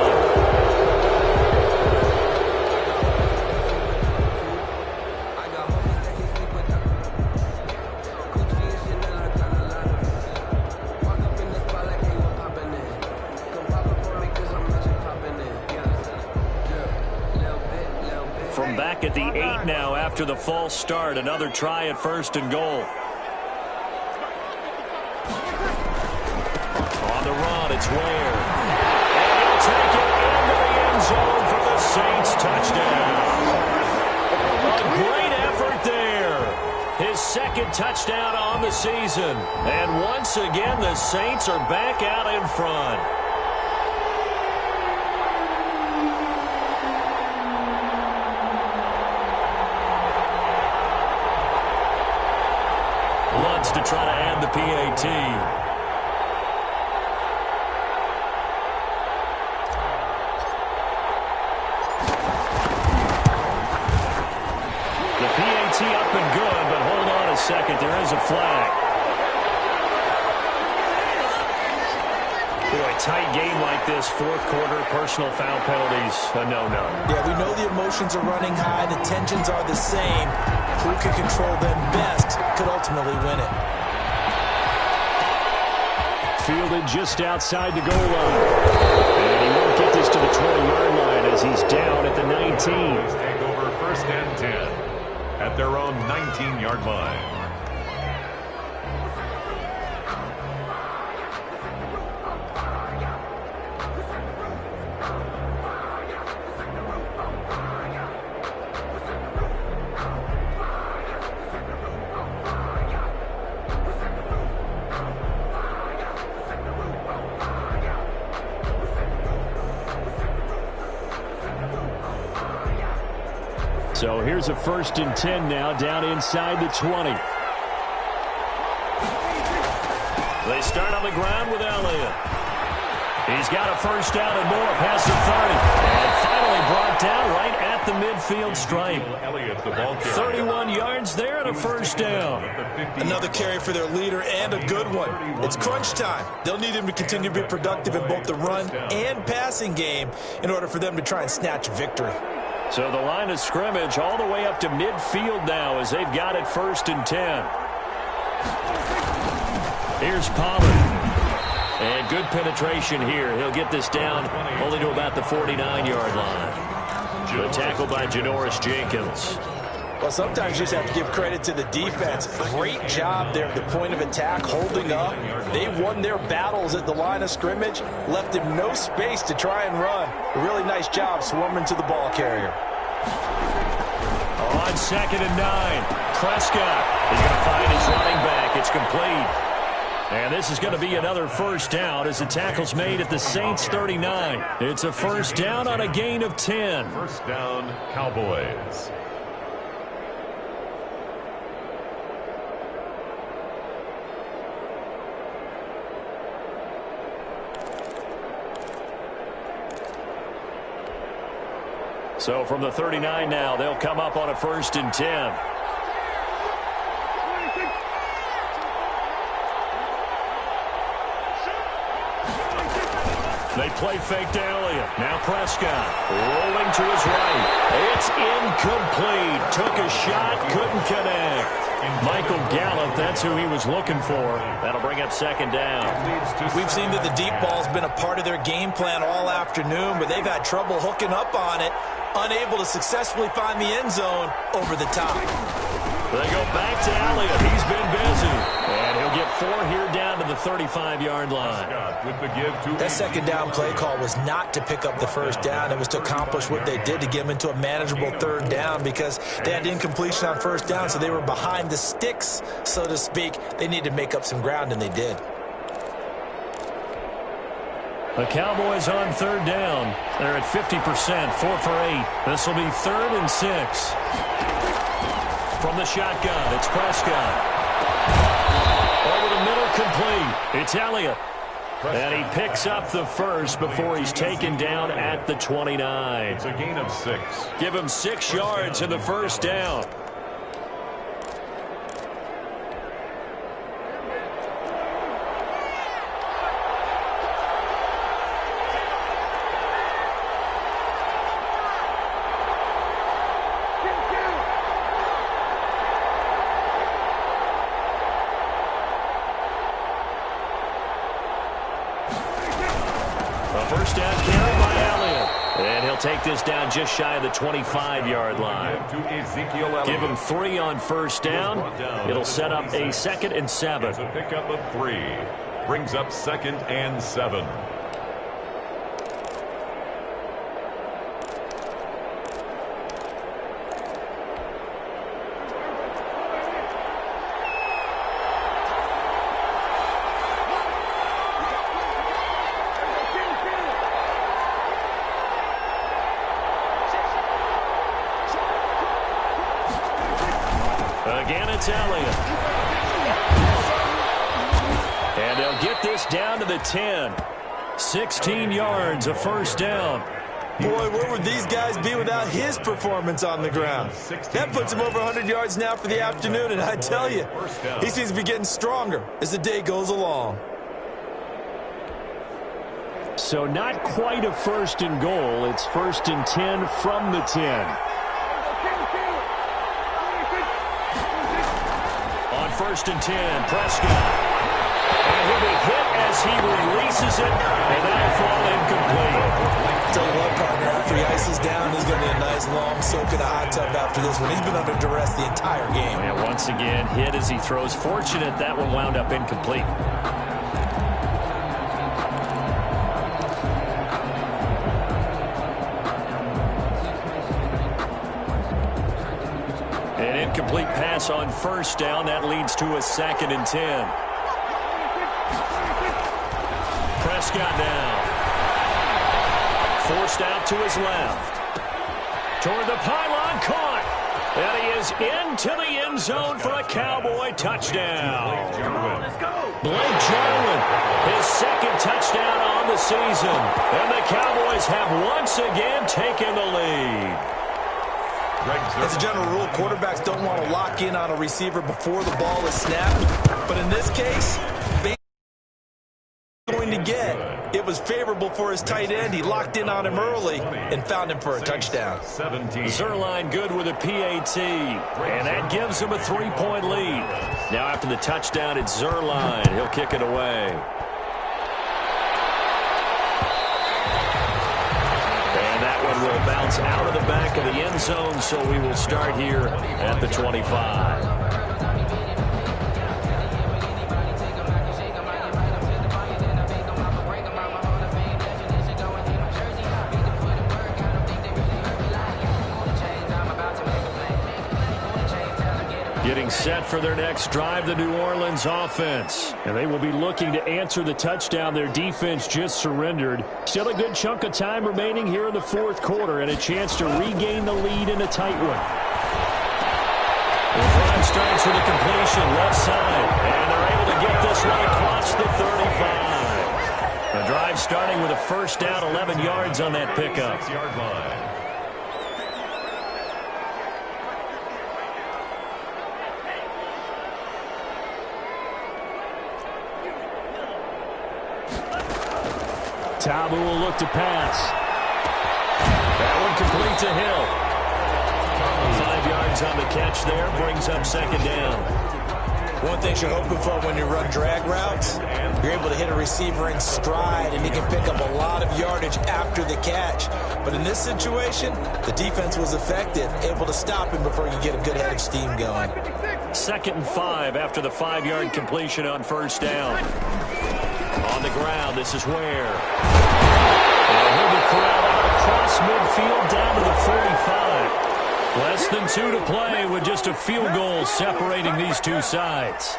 From back at the 8 now after the false start. Another try at 1st and goal. On the run, it's Ware. And he'll take it into the end zone for the Saints touchdown. A great effort there. his second touchdown on the season. And once again, the Saints are back out in front. Lutz to try to add the PAT. Up and good, but hold on a second. There is a flag. Boy, tight game like this, fourth quarter, personal foul penalties, a no-no. Yeah, we know the emotions are running high. The tensions are the same. Who can control them best could ultimately win it. Fielded just outside the goal line. And he won't get this to the 20-yard line as he's down at the 19. Take over first and 10. At their own 19-yard line. So here's a 1st and 10 now, down inside the 20. They start on the ground with Elliott. He's got a first down and more past the 30. And finally brought down right at the midfield stripe. 31 yards there and a first down. Another carry for their leader and a good one. It's crunch time. They'll need him to continue to be productive in both the run and passing game in order for them to try and snatch a victory. So the line of scrimmage all the way up to midfield now as they've got it 1st and 10. Here's Pollard. And good penetration here. He'll get this down only to about the 49-yard line. The tackle by Janoris Jenkins. Well, sometimes you just have to give credit to the defense. Great job there at the point of attack, holding up. They won their battles at the line of scrimmage, left him no space to try and run. A really nice job swarming to the ball carrier. On 2nd and 9, Prescott is going to find his running back. It's complete. And this is going to be another first down as the tackle's made at the Saints 39. It's a first down on a gain of 10. First down, Cowboys. So from the 39 now, they'll come up on a 1st and 10. They play fake to Elliott. Now Prescott rolling to his right. It's incomplete. Took a shot, couldn't connect. Michael Gallup, that's who he was looking for. That'll bring up 2nd down. We've seen that the deep ball's been a part of their game plan all afternoon, but they've had trouble hooking up on it, unable to successfully find the end zone over the top. They go back to Elliott. He's been busy. And he'll get 4 here down to the 35-yard line. That 2nd down play call was not to pick up the first down. It was to accomplish what they did to get them into a manageable 3rd down because they had incompletion on 1st down, so they were behind the sticks, so to speak. They needed to make up some ground, and they did. The Cowboys on 3rd down. They're at 50%, 4 for 8. This will be 3rd and 6. From the shotgun, it's Prescott. Over the middle, complete. It's Elliott. And he picks up the first before he's taken down at the 29. It's a gain of 6. Give him 6 yards in the first down. First down carry by Elliott. And he'll take this down just shy of the 25-yard line. Give him 3 on 1st down. It'll set up a 2nd and 7. It's a pickup of 3. Brings up 2nd and 7. Again, it's Elliott. And they'll get this down to the 10. 16 yards, a first down. Boy, where would these guys be without his performance on the ground? That puts him over 100 yards now for the afternoon, and I tell you, he seems to be getting stronger as the day goes along. So not quite a first and goal. It's first and 10 from the 10. On first and 10, Prescott. And he'll be hit as he releases it, and that'll fall incomplete. Tell you what, partner, after he ices down, he's going to need a nice long soak in a hot tub after this one. He's been under duress the entire game. And once again, hit as he throws. Fortunate that one wound up incomplete. An incomplete pass on first down. That leads to a second and 10. Prescott now. Forced out to his left. Toward the pylon, caught. And he is into the end zone for a Cowboy touchdown. Blake Jarwin, his second touchdown on the season. And the Cowboys have once again taken the lead. As a general rule, quarterbacks don't want to lock in on a receiver before the ball is snapped. But in this case, going to get. It was favorable for his tight end. He locked in on him early and found him for a touchdown. Zerline good with a PAT, and that gives him a 3-point lead. Now after the touchdown, it's Zerline. He'll kick it away. And that one will bounce out of the back of the end zone, so we will start here at the 25. Getting set for their next drive, the New Orleans offense. And they will be looking to answer the touchdown their defense just surrendered. Still a good chunk of time remaining here in the fourth quarter and a chance to regain the lead in a tight one. The drive starts with a completion left side. And they're able to get this one across the 35. The drive starting with a first down, 11 yards on that pickup. 6-yard line. Tabu will look to pass. That one complete to Hill. 5 yards on the catch there, brings up second down. One thing you're hoping for when you run drag routes, you're able to hit a receiver in stride, and he can pick up a lot of yardage after the catch. But in this situation, the defense was effective, able to stop him before you get a good head of steam going. 2nd and 5 after the 5-yard completion on first down. On the ground, this is Ware. And he'll be corralled out across midfield down to the 45. Less than 2 to play with just a field goal separating these two sides.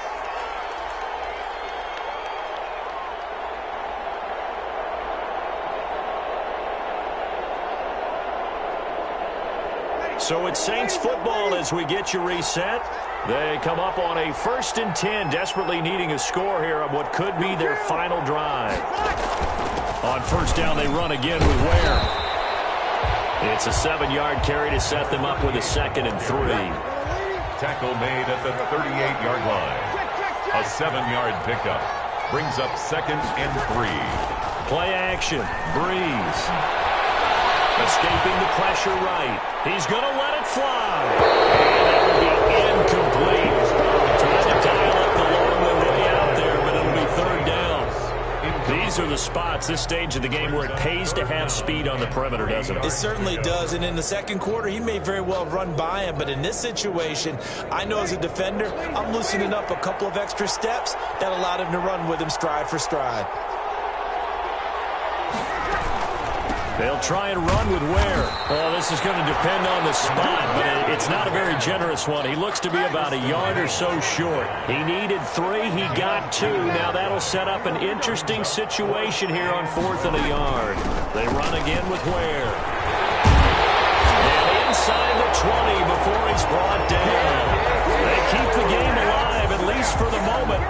So it's Saints football as we get you reset. They come up on a 1st and 10, desperately needing a score here on what could be their final drive. On first down, they run again with Ware. It's a 7-yard carry to set them up with a 2nd and 3. Tackle made at the 38-yard line. A 7-yard pickup brings up 2nd and 3. Play action. Breeze. Escaping the pressure right. He's going to let it fly. And that will be incomplete. Trying to dial up the long way out there, but it'll be 3rd down. These are the spots, this stage of the game, where it pays to have speed on the perimeter, doesn't it? It certainly does, and in the second quarter, he may very well run by him, but in this situation, I know as a defender, I'm loosening up a couple of extra steps that allowed him to run with him stride for stride. They'll try and run with Ware. Oh, this is going to depend on the spot, but it's not a very generous one. He looks to be about a yard or so short. He needed 3. He got 2. Now that'll set up an interesting situation here on 4th and a yard. They run again with Ware. And inside the 20 before he's brought down. They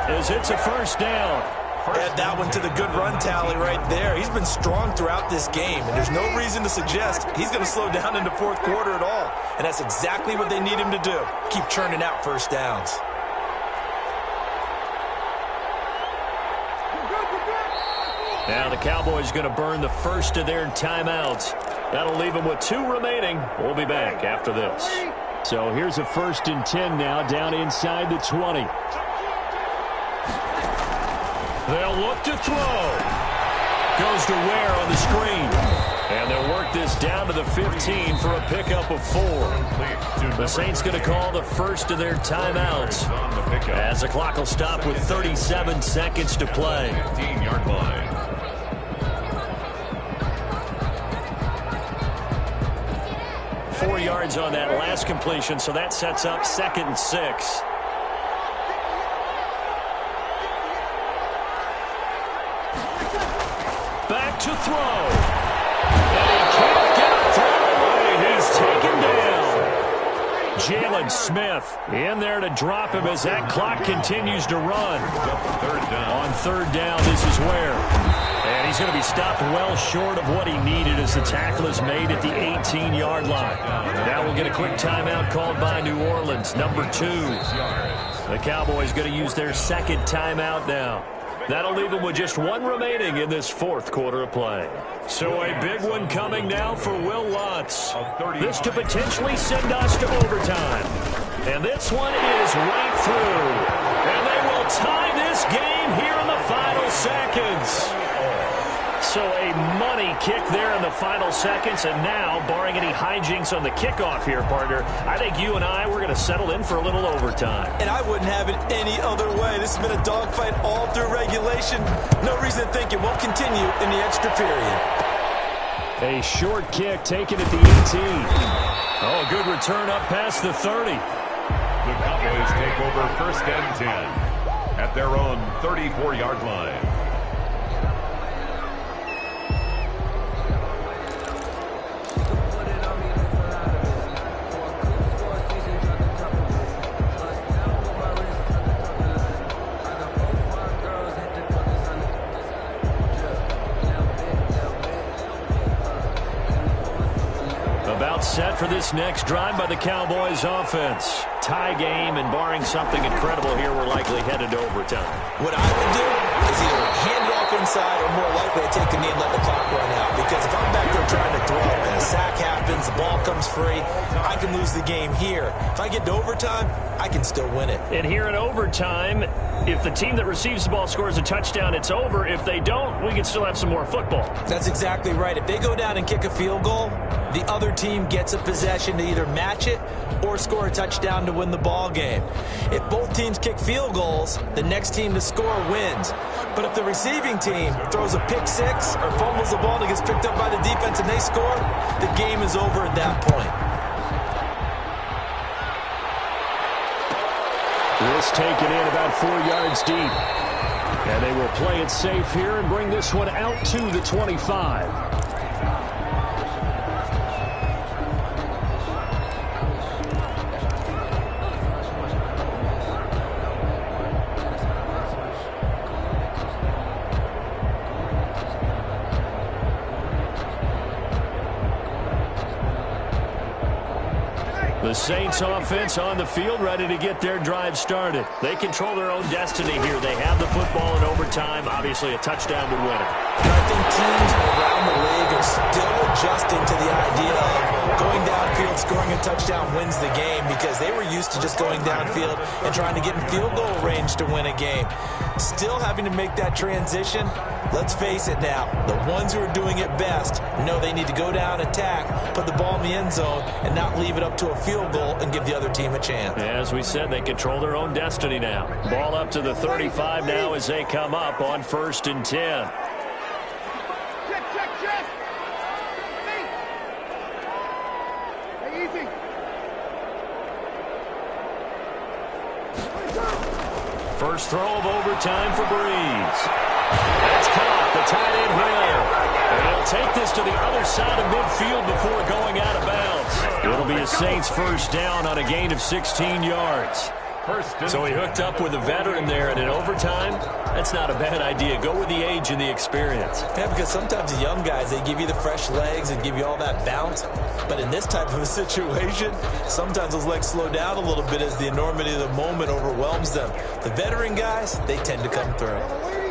as it's a first down. Add that one to the good run tally right there. He's been strong throughout this game, and there's no reason to suggest he's going to slow down in the fourth quarter at all. And that's exactly what they need him to do. Keep churning out first downs. Now the Cowboys going to burn the first of their timeouts. That'll leave them with 2 remaining. We'll be back after this. So here's a 1st and 10 now, down inside the 20. They'll look to throw. Goes to Ware on the screen. And they'll work this down to the 15 for a pickup of 4. The Saints going to call the first of their timeouts as the clock will stop with 37 seconds to play. 15-yard line. Four yards on that last completion, so that sets up 2nd and 6. Back to throw. And he can't get a throw away. He's taken down. Jalen Smith in there to drop him as that clock continues to run. On 3rd down, this is Ware. And he's going to be stopped well short of what he needed as the tackle is made at the 18-yard line. Now we'll get a quick timeout called by New Orleans, number 2. The Cowboys going to use their 2nd timeout now. That'll leave them with just 1 remaining in this 4th quarter of play. So a big one coming now for Will Lutz. This to potentially send us to overtime. And this one is right through. And they will tie this game here in the final seconds. So a money kick there in the final seconds, and now, barring any hijinks on the kickoff here, partner, I think you and I, we're going to settle in for a little overtime. And I wouldn't have it any other way. This has been a dogfight all through regulation. No reason to think it won't continue in the extra period. A short kick taken at the 18. Oh, good return up past the 30. The Cowboys take over 1st and 10 at their own 34-yard line. Set for this next drive by the Cowboys offense. Tie game, and barring something incredible here, we're likely headed to overtime. What I would do is either hand it off inside or more likely to take a knee and let the clock run out. Because if I'm back there trying to throw and a sack happens, the ball comes free, I can lose the game here. If I get to overtime, I can still win it. And here in overtime, if the team that receives the ball scores a touchdown, it's over. If they don't, we can still have some more football. That's exactly right. If they go down and kick a field goal, the other team gets a possession to either match it or score a touchdown to win the ball game. If both teams kick field goals, the next team to score wins. But if the receiving team throws a pick six or fumbles the ball and it gets picked up by the defense and they score, the game is over at that point. This taken in about 4 yards deep. And they will play it safe here and bring this one out to the 25. The Saints offense on the field, ready to get their drive started. They control their own destiny here. They have the football in overtime. Obviously, a touchdown would win it. I think teams around the league are still adjusting to the idea of going downfield, scoring a touchdown wins the game, because they were used to just going downfield and trying to get in field goal range to win a game. Still having to make that transition. Let's face it now, the ones who are doing it best know they need to go down, attack, put the ball in the end zone, and not leave it up to a field goal and give the other team a chance. As we said, they control their own destiny now. Ball up to the 35 now as they come up on 1st and 10. Check. Hey, easy. First throw of overtime for Breeze. That's caught. The tight end Hill. And he'll take this to the other side of midfield before going out of bounds. It'll be a Saints first down on a gain of 16 yards. So he hooked up with a veteran there, and in overtime, that's not a bad idea. Go with the age and the experience. Yeah, because sometimes the young guys, they give you the fresh legs and give you all that bounce. But in this type of a situation, sometimes those legs slow down a little bit as the enormity of the moment overwhelms them. The veteran guys, they tend to come through.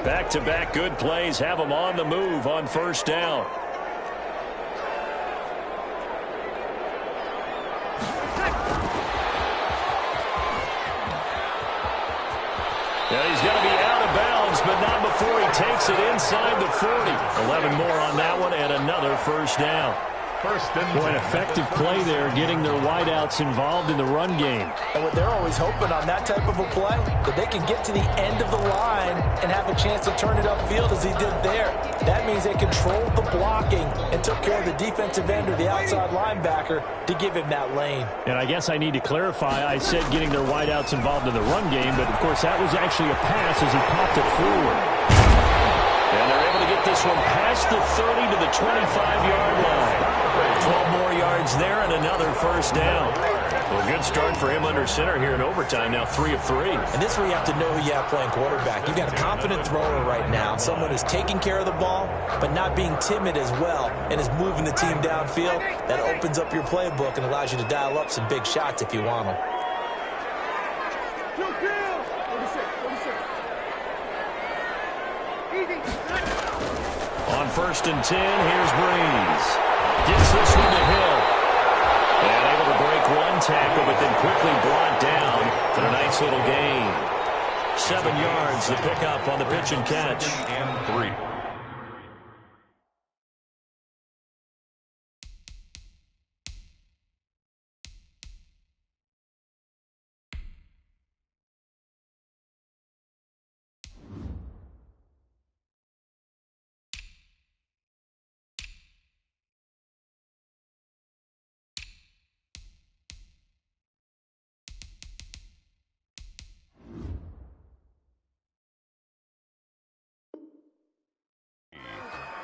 Back-to-back good plays have them on the move on first down. Yeah, he's going to be out of bounds, but not before he takes it inside the 40. 11 more on that one and another first down. Boy, an effective play there, getting their wideouts involved in the run game. And what they're always hoping on that type of a play, that they can get to the end of the line and have a chance to turn it upfield as he did there. That means they controlled the blocking and took care of the defensive end or the outside linebacker to give him that lane. And I guess I need to clarify, I said getting their wideouts involved in the run game, but of course that was actually a pass as he popped it forward. And they're able to get this one past the 30 to the 25-yard line. 12 more yards there and another first down. Well, good start for him under center here in overtime. Now 3 of 3. And this is where you have to know who you have playing quarterback. You've got a confident thrower right now, someone who's taking care of the ball, but not being timid as well, and is moving the team downfield. That opens up your playbook and allows you to dial up some big shots if you want them. On 1st and 10, here's Breeze. Gets this one to Hill. And able to break one tackle, but then quickly brought down for a nice little gain. 7 yards, the pickup on the pitch and catch. And 3.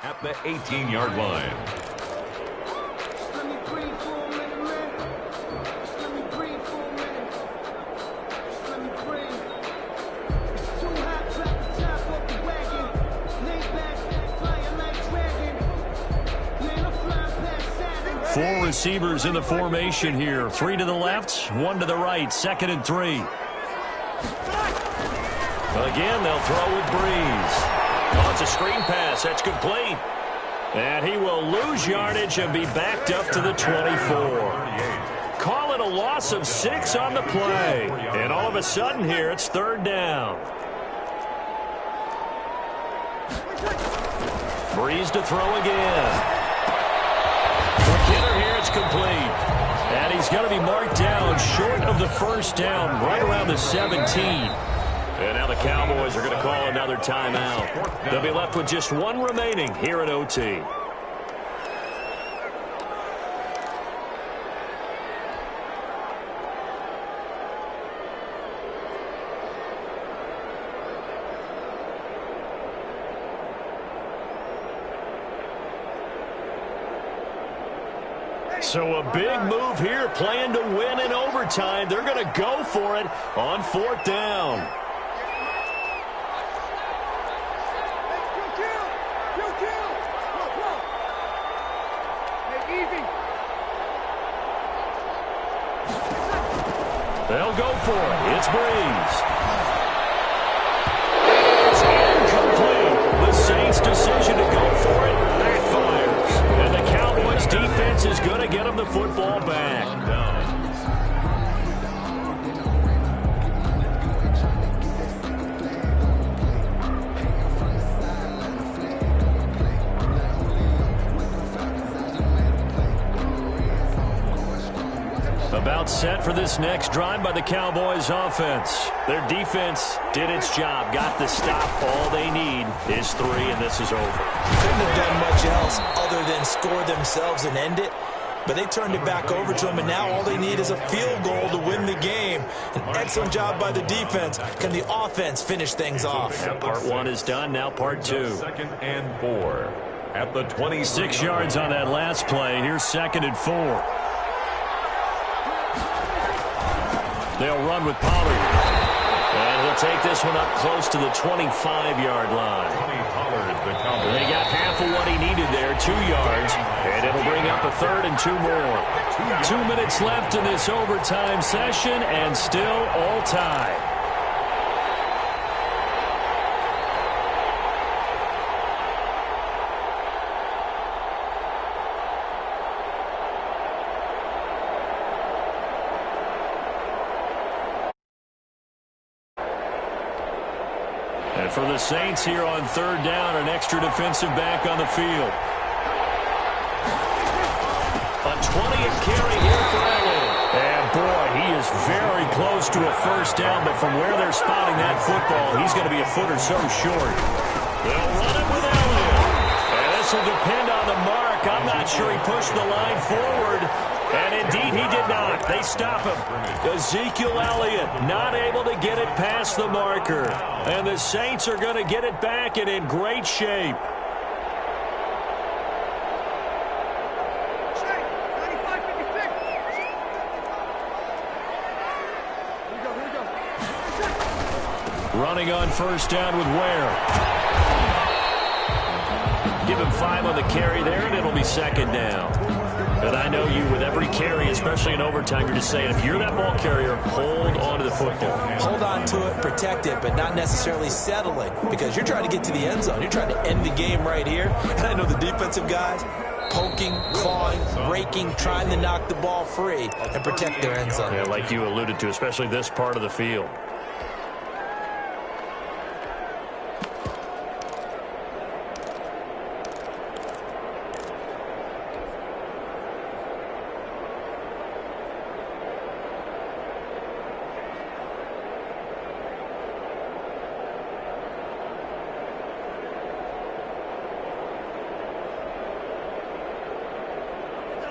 At the 18-yard line. Four receivers in the formation here. 3 to the left, 1 to the right. 2nd and 3. Again, they'll throw with Breeze. Oh, it's a screen pass. That's complete. And he will lose yardage and be backed up to the 24. Call it a loss of 6 on the play. And all of a sudden here, it's 3rd down. Breeze to throw again. McKinnon here, it's complete. And he's going to be marked down short of the first down, right around the 17. And now the Cowboys are going to call another timeout. They'll be left with just 1 remaining here at OT. So a big move here, playing to win in overtime. They're going to go for it on 4th down. They'll go for it. It's Breeze. It's incomplete. The Saints' decision to go for it backfires. And the Cowboys' defense is going to get them the football back. About set for this next drive by the Cowboys offense. Their defense did its job, got the stop. All they need is 3, and this is over. Couldn't have done much else other than score themselves and end it. But they turned it back over to them, and now all they need is a field goal to win the game. An excellent job by the defense. Can the offense finish things off? Yeah, part 1 is done, now part 2. 2nd and 4. At the 26 yards on that last play. Here's 2nd and 4. They'll run with Pollard. And he'll take this one up close to the 25-yard line. They got half of what he needed there, 2 yards. And it'll bring up a 3rd and 2 more. 2 minutes left in this overtime session, and still all tied. And for the Saints here on 3rd down, an extra defensive back on the field. A 20th carry here for Elliott. And boy, he is very close to a 1st down, but from where they're spotting that football, he's going to be a foot or so short. They'll run it with Elliott. And this will depend on the mark. I'm not sure he pushed the line forward. And indeed, he did not. They stop him. Ezekiel Elliott not able to get it past the marker. And the Saints are going to get it back and in great shape. Running on 1st down with Ware. Give him 5 on the carry there, and it'll be 2nd down. And I know you, with every carry, especially in overtime, you're just saying, if you're that ball carrier, hold on to the football. Hold on to it, protect it, but not necessarily settling, because you're trying to get to the end zone. You're trying to end the game right here. And I know the defensive guys, poking, clawing, raking, trying to knock the ball free and protect their end zone. Yeah, like you alluded to, especially this part of the field.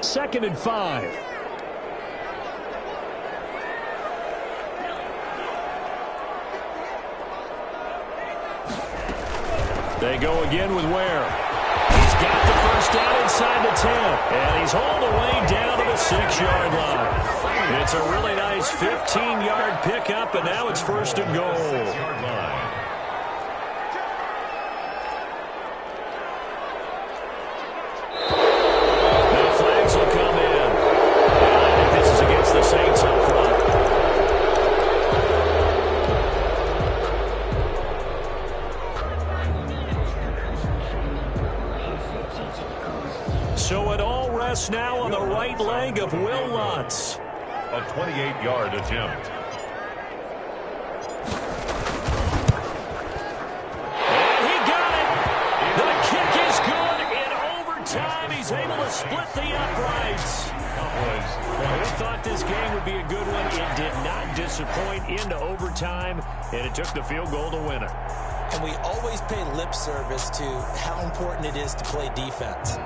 Second and 5. They go again with Ware. He's got the 1st down inside the 10. And he's hauled away down to the 6-yard line. It's a really nice 15-yard pickup, and now it's 1st and goal. So it all rests now on the right leg of Will Lutz. A 28-yard attempt. And he got it. The kick is good. In overtime, he's able to split the uprights. We thought this game would be a good one. It did not disappoint into overtime, and it took the field goal to win it. And we always pay lip service to how important it is to play defense.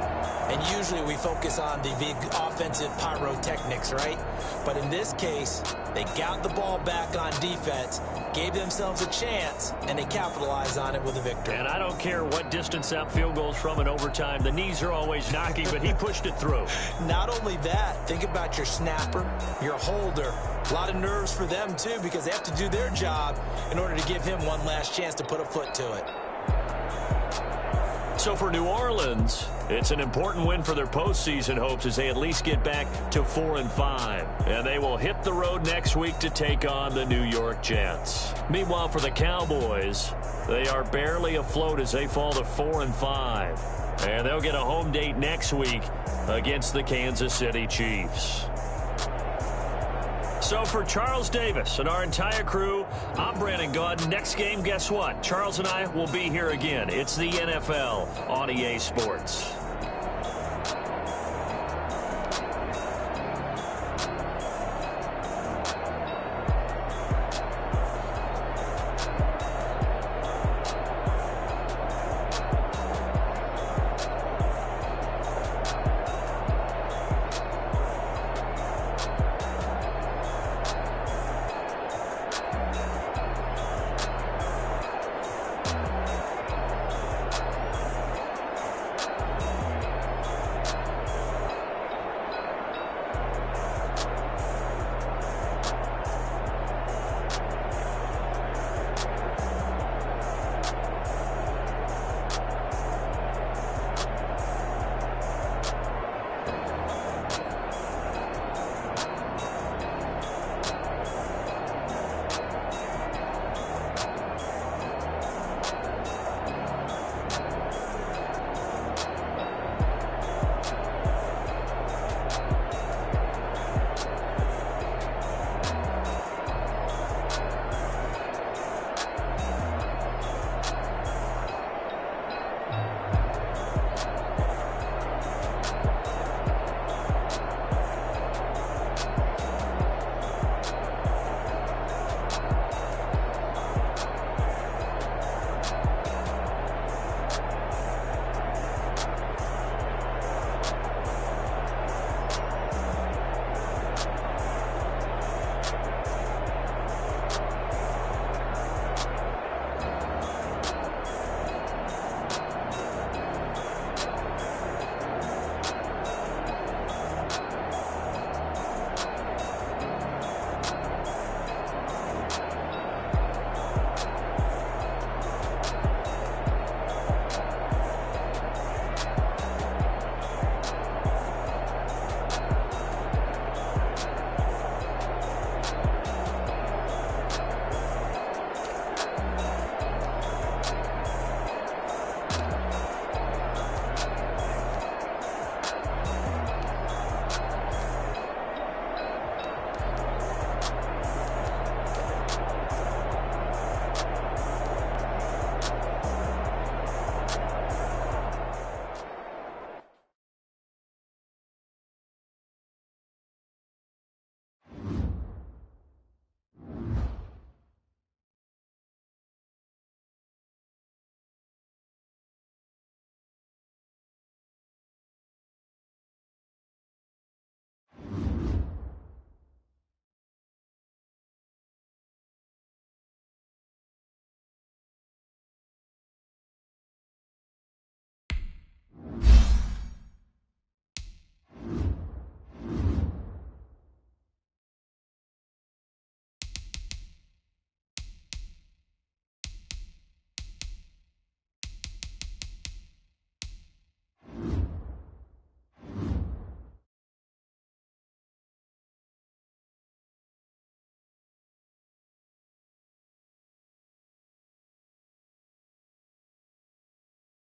And usually we focus on the big offensive pyrotechnics, right? But in this case, they got the ball back on defense, gave themselves a chance, and they capitalized on it with a victory. And I don't care what distance that field goes from in overtime. The knees are always knocking, but he pushed it through. Not only that, think about your snapper, your holder. A lot of nerves for them, too, because they have to do their job in order to give him one last chance to put a foot to it. So for New Orleans, it's an important win for their postseason hopes as they at least get back to 4-5. And they will hit the road next week to take on the New York Jets. Meanwhile, for the Cowboys, they are barely afloat as they fall to 4-5. And they'll get a home date next week against the Kansas City Chiefs. So for Charles Davis and our entire crew, I'm Brandon Gaudin. Next game, guess what? Charles and I will be here again. It's the NFL on EA Sports.